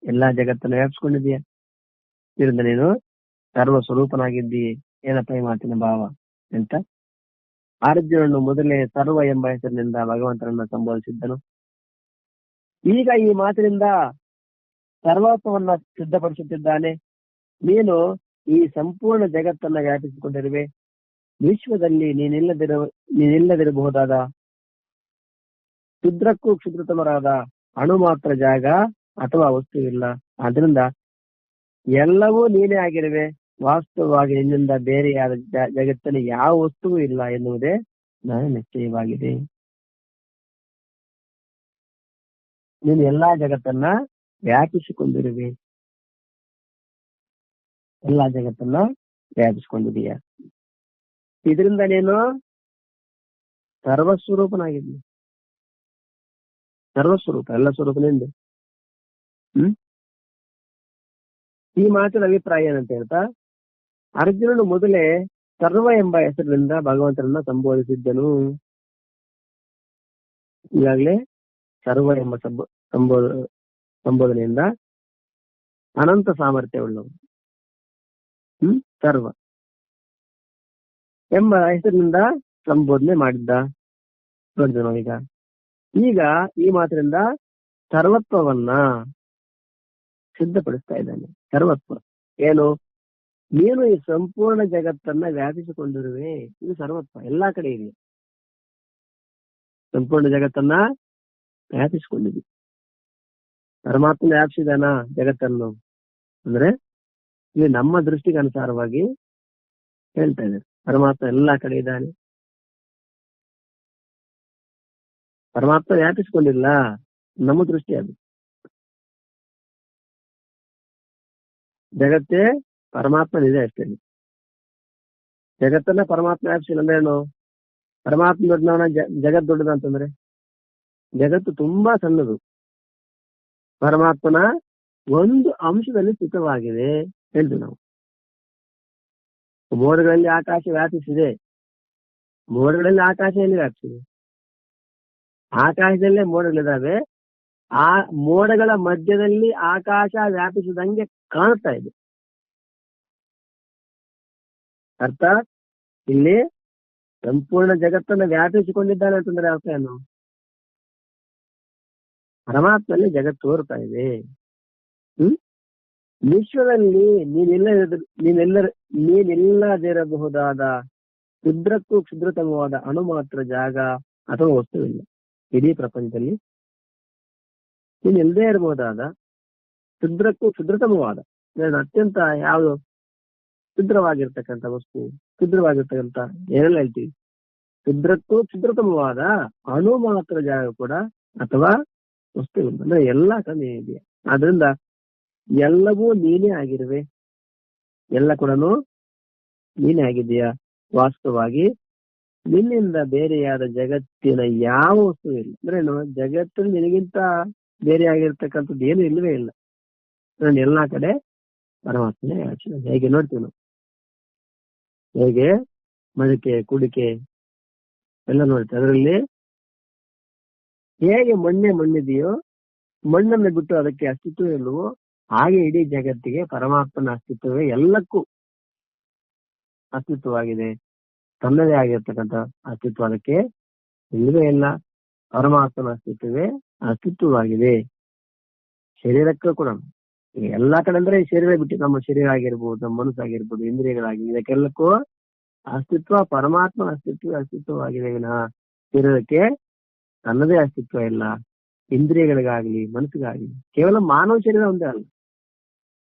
ಎಲ್ಲಾ ಜಗತ್ತನ್ನು ವ್ಯಾಪಿಸ್ಕೊಂಡಿದೀಯ. ಇದರಿಂದ ನೀನು ಸರ್ವ ಸ್ವರೂಪನಾಗಿದ್ದೀ. ಏನಪ್ಪ ಈ ಮಾತಿನ ಭಾವ ಅಂತ. ಅರ್ಜುನನು ಮೊದಲೇ ಸರ್ವ ಎಂಬ ಹೆಸರಿನಿಂದ ಭಗವಂತನನ್ನ ಸಂಬೋಧಿಸಿದ್ದನು. ಈಗ ಈ ಮಾತಿನಿಂದ ಸರ್ವತ್ವವನ್ನ ಸಿದ್ಧಪಡಿಸುತ್ತಿದ್ದಾನೆ. ನೀನು ಈ ಸಂಪೂರ್ಣ ಜಗತ್ತನ್ನ ವ್ಯಾಪಿಸಿಕೊಂಡಿರುವೆ. ವಿಶ್ವದಲ್ಲಿ ನೀನಿಲ್ಲದಿರಬಹುದಾದ ಕ್ಷುದ್ರಕ್ಕೂ ಕ್ಷುದ್ರತಮರಾದ ಅಣು ಮಾತ್ರ ಜಾಗ ಅಥವಾ ವಸ್ತುವಿಲ್ಲ. ಆದ್ರಿಂದ ಎಲ್ಲವೂ ನೀನೇ ಆಗಿರುವೆ. ವಾಸ್ತವವಾಗಿ ನಿನ್ನಿಂದ ಬೇರೆಯಾದ ಜಗತ್ತಿನ ಯಾವ ವಸ್ತುವೂ ಇಲ್ಲ ಎನ್ನುವುದೇ ನನ್ನ ನಿಶ್ಚಯವಾಗಿದೆ. ನೀನು ಎಲ್ಲಾ ಜಗತ್ತನ್ನ ವ್ಯಾಪಿಸಿಕೊಂಡಿರುವೆ. ಎಲ್ಲಾ ಜಗತ್ತನ್ನ ವ್ಯಾಪಿಸಿಕೊಂಡಿದೀಯ. ಇದರಿಂದ ನೀನು ಸರ್ವಸ್ವರೂಪನಾಗಿದ್ದಿ. ಸರ್ವಸ್ವರೂಪ, ಎಲ್ಲ ಸ್ವರೂಪನಿಂದ. ಈ ಮಾತಿನ ಅಭಿಪ್ರಾಯ ಏನಂತ ಹೇಳ್ತಾ, ಅರ್ಜುನನು ಮೊದಲೇ ಸರ್ವ ಎಂಬ ಹೆಸರಿನಿಂದ ಭಗವಂತನನ್ನ ಸಂಬೋಧಿಸಿದ್ದನು. ಈಗಾಗಲೇ ಸರ್ವ ಎಂಬ ಸಂಬೋಧನೆಯಿಂದ ಅನಂತ ಸಾಮರ್ಥ್ಯವುಳ್ಳವು. ಸರ್ವ ಎಂಬ ಹೆಸರಿನಿಂದ ಸಂಬೋಧನೆ ಮಾಡಿದ್ದ ಅರ್ಜುನ. ಈಗ ಈ ಮಾತಿನಿಂದ ಸರ್ವತ್ವವನ್ನ ಸಿದ್ಧಪಡಿಸ್ತಾ ಇದ್ದಾನೆ. ಸರ್ವತ್ವ ಏನು? ನೀನು ಈ ಸಂಪೂರ್ಣ ಜಗತ್ತನ್ನ ವ್ಯಾಪಿಸಿಕೊಂಡಿರುವೆ. ಇದು ಸರ್ವತ್ವ, ಎಲ್ಲಾ ಕಡೆ ಇದೆ. ಸಂಪೂರ್ಣ ಜಗತ್ತನ್ನ ವ್ಯಾಪಿಸಿಕೊಂಡಿದ್ವಿ. ಪರಮಾತ್ಮ ವ್ಯಾಪಿಸಿದಾನ ಜಗತ್ತನ್ನು ಅಂದ್ರೆ ಇದು ನಮ್ಮ ದೃಷ್ಟಿಗೆ ಅನುಸಾರವಾಗಿ ಹೇಳ್ತಾ ಇದ್ದಾರೆ. ಪರಮಾತ್ಮ ಎಲ್ಲಾ ಕಡೆ ಇದ್ದಾನೆ. ಪರಮಾತ್ಮ ವ್ಯಾಪಿಸಿಕೊಂಡಿಲ್ಲ, ನಮ್ಮ ದೃಷ್ಟಿ ಅದು. ಜಗತ್ತೇ ಪರಮಾತ್ಮನಿದೆ ಅಷ್ಟೇ. ಜಗತ್ತನ್ನ ಪರಮಾತ್ಮ ವ್ಯಾಪಿಸಿಲ್ಲ ಅಂದ್ರೆ ಏನು? ಪರಮಾತ್ಮ ದೊಡ್ಡವನ, ಜಗತ್ ದೊಡ್ಡದ ಅಂತಂದ್ರೆ ಜಗತ್ತು ತುಂಬಾ ಸಣ್ಣದು. ಪರಮಾತ್ಮನ ಒಂದು ಅಂಶದಲ್ಲಿ ಸ್ಥಿತವಾಗಿದೆ ಹೇಳ್ತೀವಿ ನಾವು. ಮೋಡಗಳಲ್ಲಿ ಆಕಾಶ ವ್ಯಾಪಿಸಿದೆ. ಮೋಡಗಳಲ್ಲಿ ಆಕಾಶ ಎಲ್ಲಿ ವ್ಯಾಪಿಸಿದೆ? ಆಕಾಶದಲ್ಲೇ ಮೋಡಗಳಿದಾವೆ. ಆ ಮೋಡಗಳ ಮಧ್ಯದಲ್ಲಿ ಆಕಾಶ ವ್ಯಾಪಿಸಿದಂಗೆ ಕಾಣ್ತಾ ಇದೆ. ಅರ್ಥಾತ್ ಇಲ್ಲಿ ಸಂಪೂರ್ಣ ಜಗತ್ತನ್ನ ವ್ಯಾಪಿಸಿಕೊಂಡಿದ್ದಾನೆ ಅಂತಂದ್ರೆ ಅರ್ಥ ಏನು? ಪರಮಾತ್ಮಲ್ಲಿ ಜಗತ್ತು ತೋರ್ತಾ ಇದೆ. ವಿಶ್ವದಲ್ಲಿ ನೀನಿಲ್ಲದಿರಬಹುದಾದ ಕ್ಷುದ್ರಕ್ಕೂ ಕ್ಷುದ್ರತಮವಾದ ಅಣು ಮಾತ್ರ ಜಾಗ ಅಥವಾ ವಸ್ತುವಿಲ್ಲ. ಇಡೀ ಪ್ರಪಂಚದಲ್ಲಿ ನೀನು ಇಲ್ಲದೇ ಇರಬಹುದಾದ ಕ್ಷುದ್ರಕ್ಕೂ ಕ್ಷುದ್ರತಮವಾದ, ಅತ್ಯಂತ ಯಾವುದು ಕ್ಷುದ್ರವಾಗಿರ್ತಕ್ಕಂಥ ವಸ್ತು, ಕ್ಷುದ್ರವಾಗಿರ್ತಕ್ಕಂಥ ಏನೆಲ್ಲ ಹೇಳ್ತೀವಿ, ಕ್ಷುದ್ರಕ್ಕೂ ಕ್ಷುದ್ರತಮವಾದ ಅಣು ಮಾತ್ರ ಜಾಗ ಕೂಡ ಅಥವಾ ವಸ್ತುವಿಲ್ಲ. ಅಂದ್ರೆ ಎಲ್ಲಾ ಕಮ್ಮಿ ಇದೆಯಾ. ಆದ್ರಿಂದ ಎಲ್ಲವೂ ನೀನೇ ಆಗಿರುವೆ. ಎಲ್ಲ ಕೂಡ ನೀನೇ ಆಗಿದೆಯಾ. ವಾಸ್ತವವಾಗಿ ನಿನ್ನಿಂದ ಬೇರೆಯಾದ ಜಗತ್ತಿನ ಯಾವ ವಸ್ತು ಇಲ್ಲ. ಅಂದ್ರೆ ಜಗತ್ತು ನಿನಗಿಂತ ಬೇರೆ ಆಗಿರ್ತಕ್ಕಂಥದ್ದು ಏನು ಇಲ್ಲವೇ ಇಲ್ಲ. ನಾನು ಎಲ್ಲಾ ಕಡೆ ಪರಮಾತ್ಮನೇ ವ್ಯಾಪಿಸಿದ. ಹೇಗೆ ನೋಡ್ತೀವಿ ನಾವು, ಹೇಗೆ ಮಡಿಕೆ ಕುಡಿಕೆ ಎಲ್ಲ ನೋಡ್ತೀವಿ. ಅದರಲ್ಲಿ ಹೇಗೆ ಮಣ್ಣಿದೆಯೋ, ಮಣ್ಣನ್ನು ಬಿಟ್ಟು ಅದಕ್ಕೆ ಅಸ್ತಿತ್ವ ಇಲ್ಲವೋ, ಹಾಗೆ ಇಡೀ ಜಗತ್ತಿಗೆ ಪರಮಾತ್ಮನ ಅಸ್ತಿತ್ವವೇ ಎಲ್ಲಕ್ಕೂ ಅಸ್ತಿತ್ವವಾಗಿದೆ. ತನ್ನದೇ ಆಗಿರ್ತಕ್ಕಂಥ ಅಸ್ತಿತ್ವ ಅದಕ್ಕೆ ಇಲ್ಲವೇ ಇಲ್ಲ. ಪರಮಾತ್ಮನ ಅಸ್ತಿತ್ವವೇ ಅಸ್ತಿತ್ವವಾಗಿದೆ. ಶರೀರಕ್ಕೂ ಕೂಡ ಎಲ್ಲಾ ಕಡೆ ಅಂದ್ರೆ ಶರೀರ ಬಿಟ್ಟು ನಮ್ಮ ಶರೀರ ಆಗಿರ್ಬೋದು, ನಮ್ಮ ಮನಸ್ಸಾಗಿರ್ಬೋದು, ಇಂದ್ರಿಯಗಳಾಗಿ ಇದಕ್ಕೆಲ್ಲಕ್ಕೂ ಅಸ್ತಿತ್ವ ಪರಮಾತ್ಮ ಅಸ್ತಿತ್ವವಾಗಿದೆ ವಿನಃ ಶರೀರಕ್ಕೆ ತನ್ನದೇ ಅಸ್ತಿತ್ವ ಇಲ್ಲ. ಇಂದ್ರಿಯಗಳಿಗಾಗ್ಲಿ ಮನಸ್ಸಿಗಾಗ್ಲಿ ಕೇವಲ ಮಾನವ ಶರೀರ ಒಂದೇ ಅಲ್ಲ,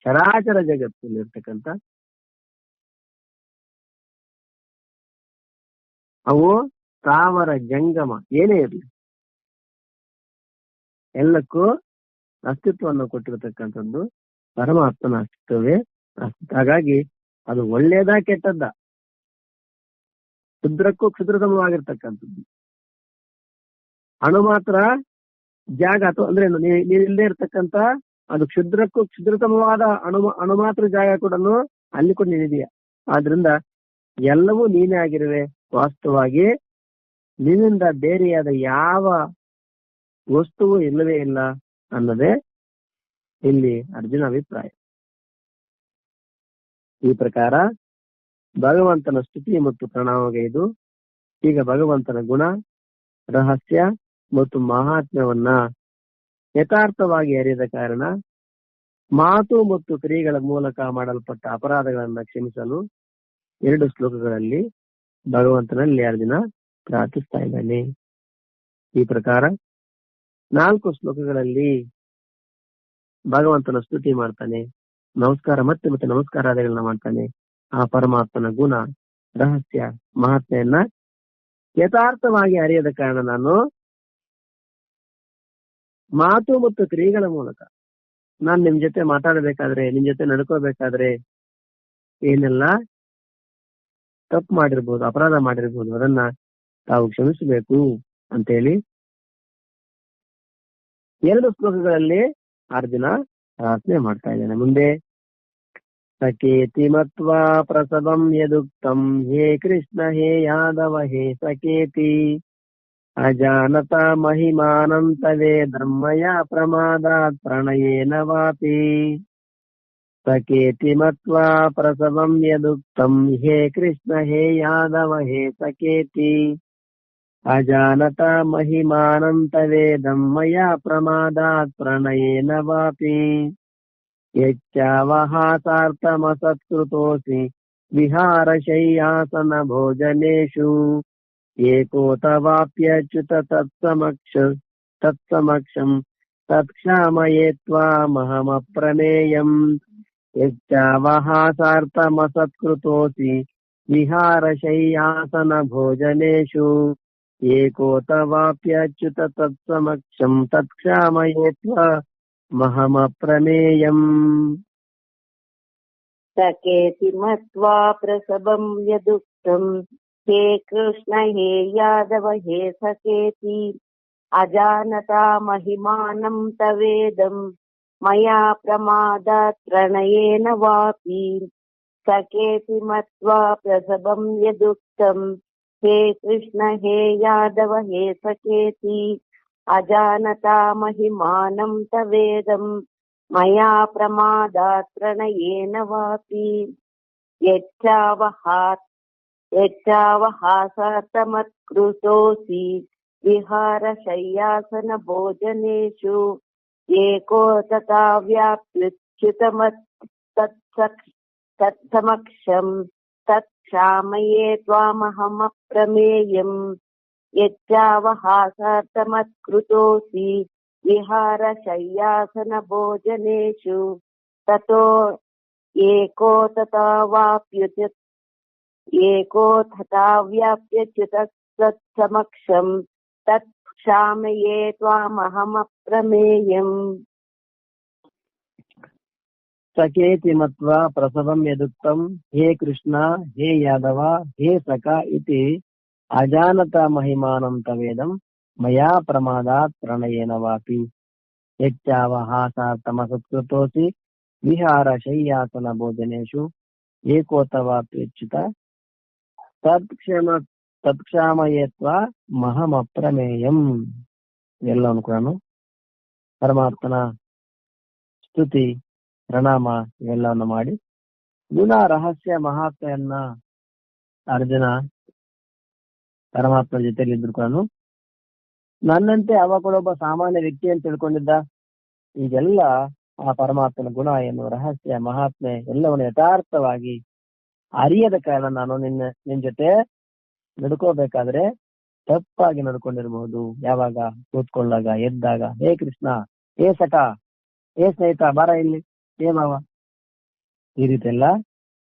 ಚರಾಚರ ಜಗತ್ತಲ್ಲಿ ಇರ್ತಕ್ಕಂಥ ಅವು ಸ್ಥಾವರ ಜಂಗಮ ಏನೇ ಇರಲಿ ಎಲ್ಲಕ್ಕೂ ಅಸ್ತಿತ್ವವನ್ನು ಕೊಟ್ಟಿರತಕ್ಕಂಥದ್ದು ಪರಮಾತ್ಮನ ಅಸ್ತಿತ್ವವೇ ಅಸ್ತಿತ್ವ. ಹಾಗಾಗಿ ಅದು ಒಳ್ಳೇದ ಕೆಟ್ಟದ್ದ, ಕ್ಷುದ್ರಕ್ಕೂ ಕ್ಷುದ್ರತಮವಾಗಿರ್ತಕ್ಕಂಥದ್ದು ಅಣು ಮಾತ್ರ ಜಾಗ ಅಥವಾ ಅಂದ್ರೆ ನೀನಿಲ್ಲದೆ ಇರ್ತಕ್ಕಂಥ ಅದು ಕ್ಷುದ್ರಕ್ಕೂ ಕ್ಷುದ್ರತಮವಾದ ಅಣು ಮಾತ್ರ ಜಾಗ ಕೂಡ ಅಲ್ಲಿ ಕೂಡ ನೀನಿದೆಯಾ. ಆದ್ರಿಂದ ಎಲ್ಲವೂ ನೀನೇ ಆಗಿರುವೆ. ವಾಸ್ತವವಾಗಿ ನಿನ್ನಿಂದ ಬೇರೆಯಾದ ಯಾವ ವಸ್ತುವು ಇಲ್ಲವೇ ಇಲ್ಲ ಅನ್ನೋದೇ ಇಲ್ಲಿ ಅರ್ಜುನ ಅಭಿಪ್ರಾಯ. ಈ ಪ್ರಕಾರ ಭಗವಂತನ ಸ್ತುತಿ ಮತ್ತು ಪ್ರಣಾಮಗೈದು ಈಗ ಭಗವಂತನ ಗುಣ, ರಹಸ್ಯ ಮತ್ತು ಮಹಾತ್ಮ್ಯವನ್ನ ಯಥಾರ್ಥವಾಗಿ ಅರಿಯದ ಕಾರಣ ಮಾತು ಮತ್ತು ಕ್ರಿಯೆಗಳ ಮೂಲಕ ಮಾಡಲ್ಪಟ್ಟ ಅಪರಾಧಗಳನ್ನ ಕ್ಷಮಿಸಲು 2 ಶ್ಲೋಕಗಳಲ್ಲಿ ಭಗವಂತನಲ್ಲಿ ಅರ್ಜುನ ಪ್ರಾರ್ಥಿಸ್ತಾ ಇದ್ದಾನೆ. ಈ ಪ್ರಕಾರ 4 ಶ್ಲೋಕಗಳಲ್ಲಿ ಭಗವಂತನ ಸ್ತುತಿ ಮಾಡ್ತಾನೆ, ನಮಸ್ಕಾರ ಮತ್ತೆ ನಮಸ್ಕಾರಾದಿಗಳನ್ನ ಮಾಡ್ತಾನೆ. ಆ ಪರಮಾತ್ಮನ ಗುಣ, ರಹಸ್ಯ, ಮಹಾತ್ಮೆಯನ್ನ ಯಥಾರ್ಥವಾಗಿ ಅರಿಯದ ಕಾರಣ ನಾನು ಮಾತು ಮತ್ತು ಕ್ರಿಯೆಗಳ ಮೂಲಕ ನಾನ್ ನಿಮ್ ಜೊತೆ ಮಾತಾಡಬೇಕಾದ್ರೆ, ನಿಮ್ ಜೊತೆ ನಡ್ಕೋಬೇಕಾದ್ರೆ ಏನೆಲ್ಲ ತಪ್ಪು ಮಾಡಿರ್ಬೋದು, ಅಪರಾಧ ಮಾಡಿರ್ಬೋದು, ಅದನ್ನ ತಾವು ಕ್ಷಮಿಸಬೇಕು ಅಂತೇಳಿ 2 ಶ್ಲೋಕಗಳಲ್ಲಿ ಅರ್ಜುನ ಪ್ರಾರ್ಥನೆ ಮಾಡ್ತಾ ಇದ್ದಾನೆ. ಮುಂದೆ ಸಕೇತಿ ಮತ್ವಾ ಪ್ರಸವಂ ಯದುಕ್ತಂ ಹೇ ಕೃಷ್ಣ ಹೇ ಯಾದವ ಹೇ ಸಕೇತಿ ಅಜಾನತ ಮಹಿಮಾನಂತವೇ ಧರ್ಮಯ ಪ್ರಮಾದಾತ್ ಪ್ರಣಯೇನ ವಾಪಿ. ಸಕೇತಿ ಮತ್ವಾ ಪ್ರಸವಂ ಯದುಕ್ತಂ ಹೇ ಕೃಷ್ಣ ಹೇ ಯಾದವ ಹೇ ಸಕೇತಿ ಅಜಾನತ ಮಹಿಮಾನಂತವೇ ಧರ್ಮಯ ಪ್ರಮಾದಾತ್ ಪ್ರಣಯೇನ ವಾಪಿ. ಯಚ್ಚಾವಹಾಸಾರ್ಥಮಸತ್ಕೃತೋಸಿ ವಿಹಾರಶಯ್ಯಾಸನ ಭೋಜನೇಷು ಏಕೋತವಾಪ್ಯಚ್ಯುತ ತತ್ಸಮಕ್ಷಂ ತತ್ಕ್ಷಾಮಯೇ ತ್ವಾಮಹಮಪ್ರಮೇಯಂ. ಯಚ್ಚಾವಹಾಸಾರ್ಥಮಸತ್ಕೃತೋಸಿ ವಿಹಾರಶಯ್ಯಾಸನ ಭೋಜನೇಷು ಏಕೋತವಾಪ್ಯಚ್ಯುತ ತತ್ಸಮಕ್ಷಂ ತತ್ಕ್ಷಾಮಯೇ ತ್ವಾಮಹಮಪ್ರಮೇಯಂ. ಸಕೇತಿ ಮತ್ವಾ ಪ್ರಸವಂ ಯದುಕ್ತಂ ಹೇ ಕೃಷ್ಣ ಹೇ ಯಾದವ ಹೇ ಸಕೇತಿ ಅಜಾನತಾ ಮಹಿಮಾನಂ ತವೇದಂ ಮಯಾ ಪ್ರಮಾದಾತ್ ಪ್ರಣಯೇನ ವಾಪಿ. ಸಕೇತಿ ಮತ್ವಾ ಪ್ರಸವಂ ಯದುಕ್ತಂ ಹೇ ಕೃಷ್ಣ ಹೇ ಯಾದವ ಹೇ ಸಕೇತಿ ಅಜಾನತಾ ಮಹಿಮಾನಂ ತವೇದಂ ಮಯಾ ಪ್ರಮಾದಾತ್ ಪ್ರಣಯೇನ ವಾಪಿ. ಯಚ್ಚಾವಹಾಸಾರ್ಥಮತ್ಕೃತೋಸಿ ವಿಹಾರಶಯ್ಯಾಸನ ಭೋಜನೇಷು ಏಕೋ ತಥಾವ್ಯಾಪ್ಯುಚ್ಯುತಮತ್ ತತ್ಸಮಕ್ಷಂ ತತ್ಕ್ಷಾಮಯೇ ತ್ವಾಮಹಮಪ್ರಮೇಯಂ. ಯಚ್ಚಾವಹಾಸಾರ್ಥಮತ್ಕೃತೋಸಿ ವಿಹಾರಶಯ್ಯಾಸನ ಭೋಜನೇಷು ತಥೋ ಏಕೋ ತಥಾವ್ಯಾಪ್ಯಚ್ಯುತ ತತ್ಸಮಕ್ಷಂ ತತ್ಕ್ಷಾಮಯೇ ತ್ವಾಮಹಮಪ್ರಮೇಯಂ. ಸಕೇತಿ ಮತ್ವಾ ಪ್ರಸವಂ ಯದುಕ್ತಂ ಹೇ ಕೃಷ್ಣ ಹೇ ಯಾದವ ಹೇ ಸಖ ಇತಿ ಅಜಾನತ ಮಹಿಮಾನಂ ತವೇದಂ ಮಯಾ ಪ್ರಮಾದಾತ್ ಪ್ರಣಯೇನ ವಾಪಿ. ಯಚ್ಚಾವಹಾಸಾರ್ಥಮಸತ್ಕೃತೋಸಿ ವಿಹಾರ ಶಯ್ಯಾಸನ ಭೋಜನೇಷು ಏಕೋತವಾಪ್ಯಚ್ಯುತ ತತ್ಕ್ಷಾಮಯೇ ತ್ವಾಮಹಮಪ್ರಮೇಯಂ. ಎಲ್ಲವನ್ನು ಕೂಡ ಪರಮಾತ್ಮನ ಸ್ತುತಿ ಪ್ರಣಾಮ ಇವೆಲ್ಲವನ್ನು ಮಾಡಿ ಗುಣ, ರಹಸ್ಯ, ಮಹಾತ್ಮೆಯನ್ನ ಅರ್ಜುನ ಪರಮಾತ್ಮ ಜೊತೆಯಲ್ಲಿ ಇದ್ರು ಕೂಡ ನನ್ನಂತೆ ಅವ ಕೂಡ ಒಬ್ಬ ಸಾಮಾನ್ಯ ವ್ಯಕ್ತಿ ಅಂತ ತಿಳ್ಕೊಂಡಿದ್ದ. ಈಗೆಲ್ಲ ಆ ಪರಮಾತ್ಮನ ಗುಣ ಏನು, ರಹಸ್ಯ, ಮಹಾತ್ಮೆ ಎಲ್ಲವನ್ನು ಯಥಾರ್ಥವಾಗಿ ಅರಿಯದ ಕಾರಣ ನಾನು ನಿನ್ ಜೊತೆ ನಡ್ಕೋಬೇಕಾದ್ರೆ ತಪ್ಪಾಗಿ ನಡ್ಕೊಂಡಿರ್ಬಹುದು. ಯಾವಾಗ ಕೂತ್ಕೊಳ್ಳಾಗ, ಎದ್ದಾಗ, ಹೇ ಕೃಷ್ಣ, ಹೇ ಸಖ, ಹೇ ಸ್ನೇಹಿತ, ಬಾರ ಇಲ್ಲಿ, ಹೇ ಮಾವ, ಈ ರೀತಿ ಎಲ್ಲ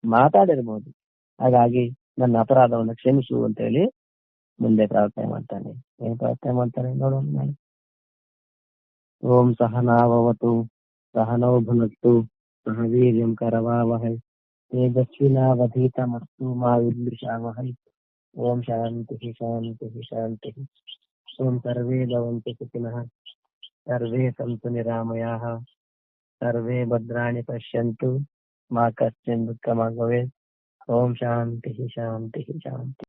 ಮಾತಾಡಿರ್ಬಹುದು. ಹಾಗಾಗಿ ನನ್ನ ಅಪರಾಧವನ್ನು ಕ್ಷಮಿಸು ಅಂತ ಹೇಳಿ ಮುಂದೆ ಪ್ರಾರ್ಥನೆ ಮಾಡ್ತಾನೆ. ಏನ್ ಪ್ರಾರ್ಥನೆ ಮಾಡ್ತಾನೆ ನೋಡೋಣ ನಾನು. ಓಂ ಸಹನಾವವತು ಸಹನೌ ಭುನಕ್ತು ಸಹ ವೀರ್ಯಂ ಕರವಾವಹೈ ತೇಜಸ್ವಿನಾವಧೀತಮಸ್ತು ಮಾ ವಿದ್ವಿಷಾವಹೈ. ಓಂ ಶಾಂತಿ ಶಾಂತಿ ಶಾಂತಿ. ಓಂ ಸರ್ವೇ ಭವಂತು ಸುಖಿನಃ, ಸರ್ವೇ ಸಂತು ನಿರಾಮಯಾಃ, ಸರ್ವೇ ಭದ್ರಾಣಿ ಪಶ್ಯಂತು, ಮಾ ಕಶ್ಚಿನ್ ದುಃಖಮಾಗ್ ಭವೇತ್. ಓಂ ಶಾಂತಿ ಶಾಂತಿ ಶಾಂತಿ.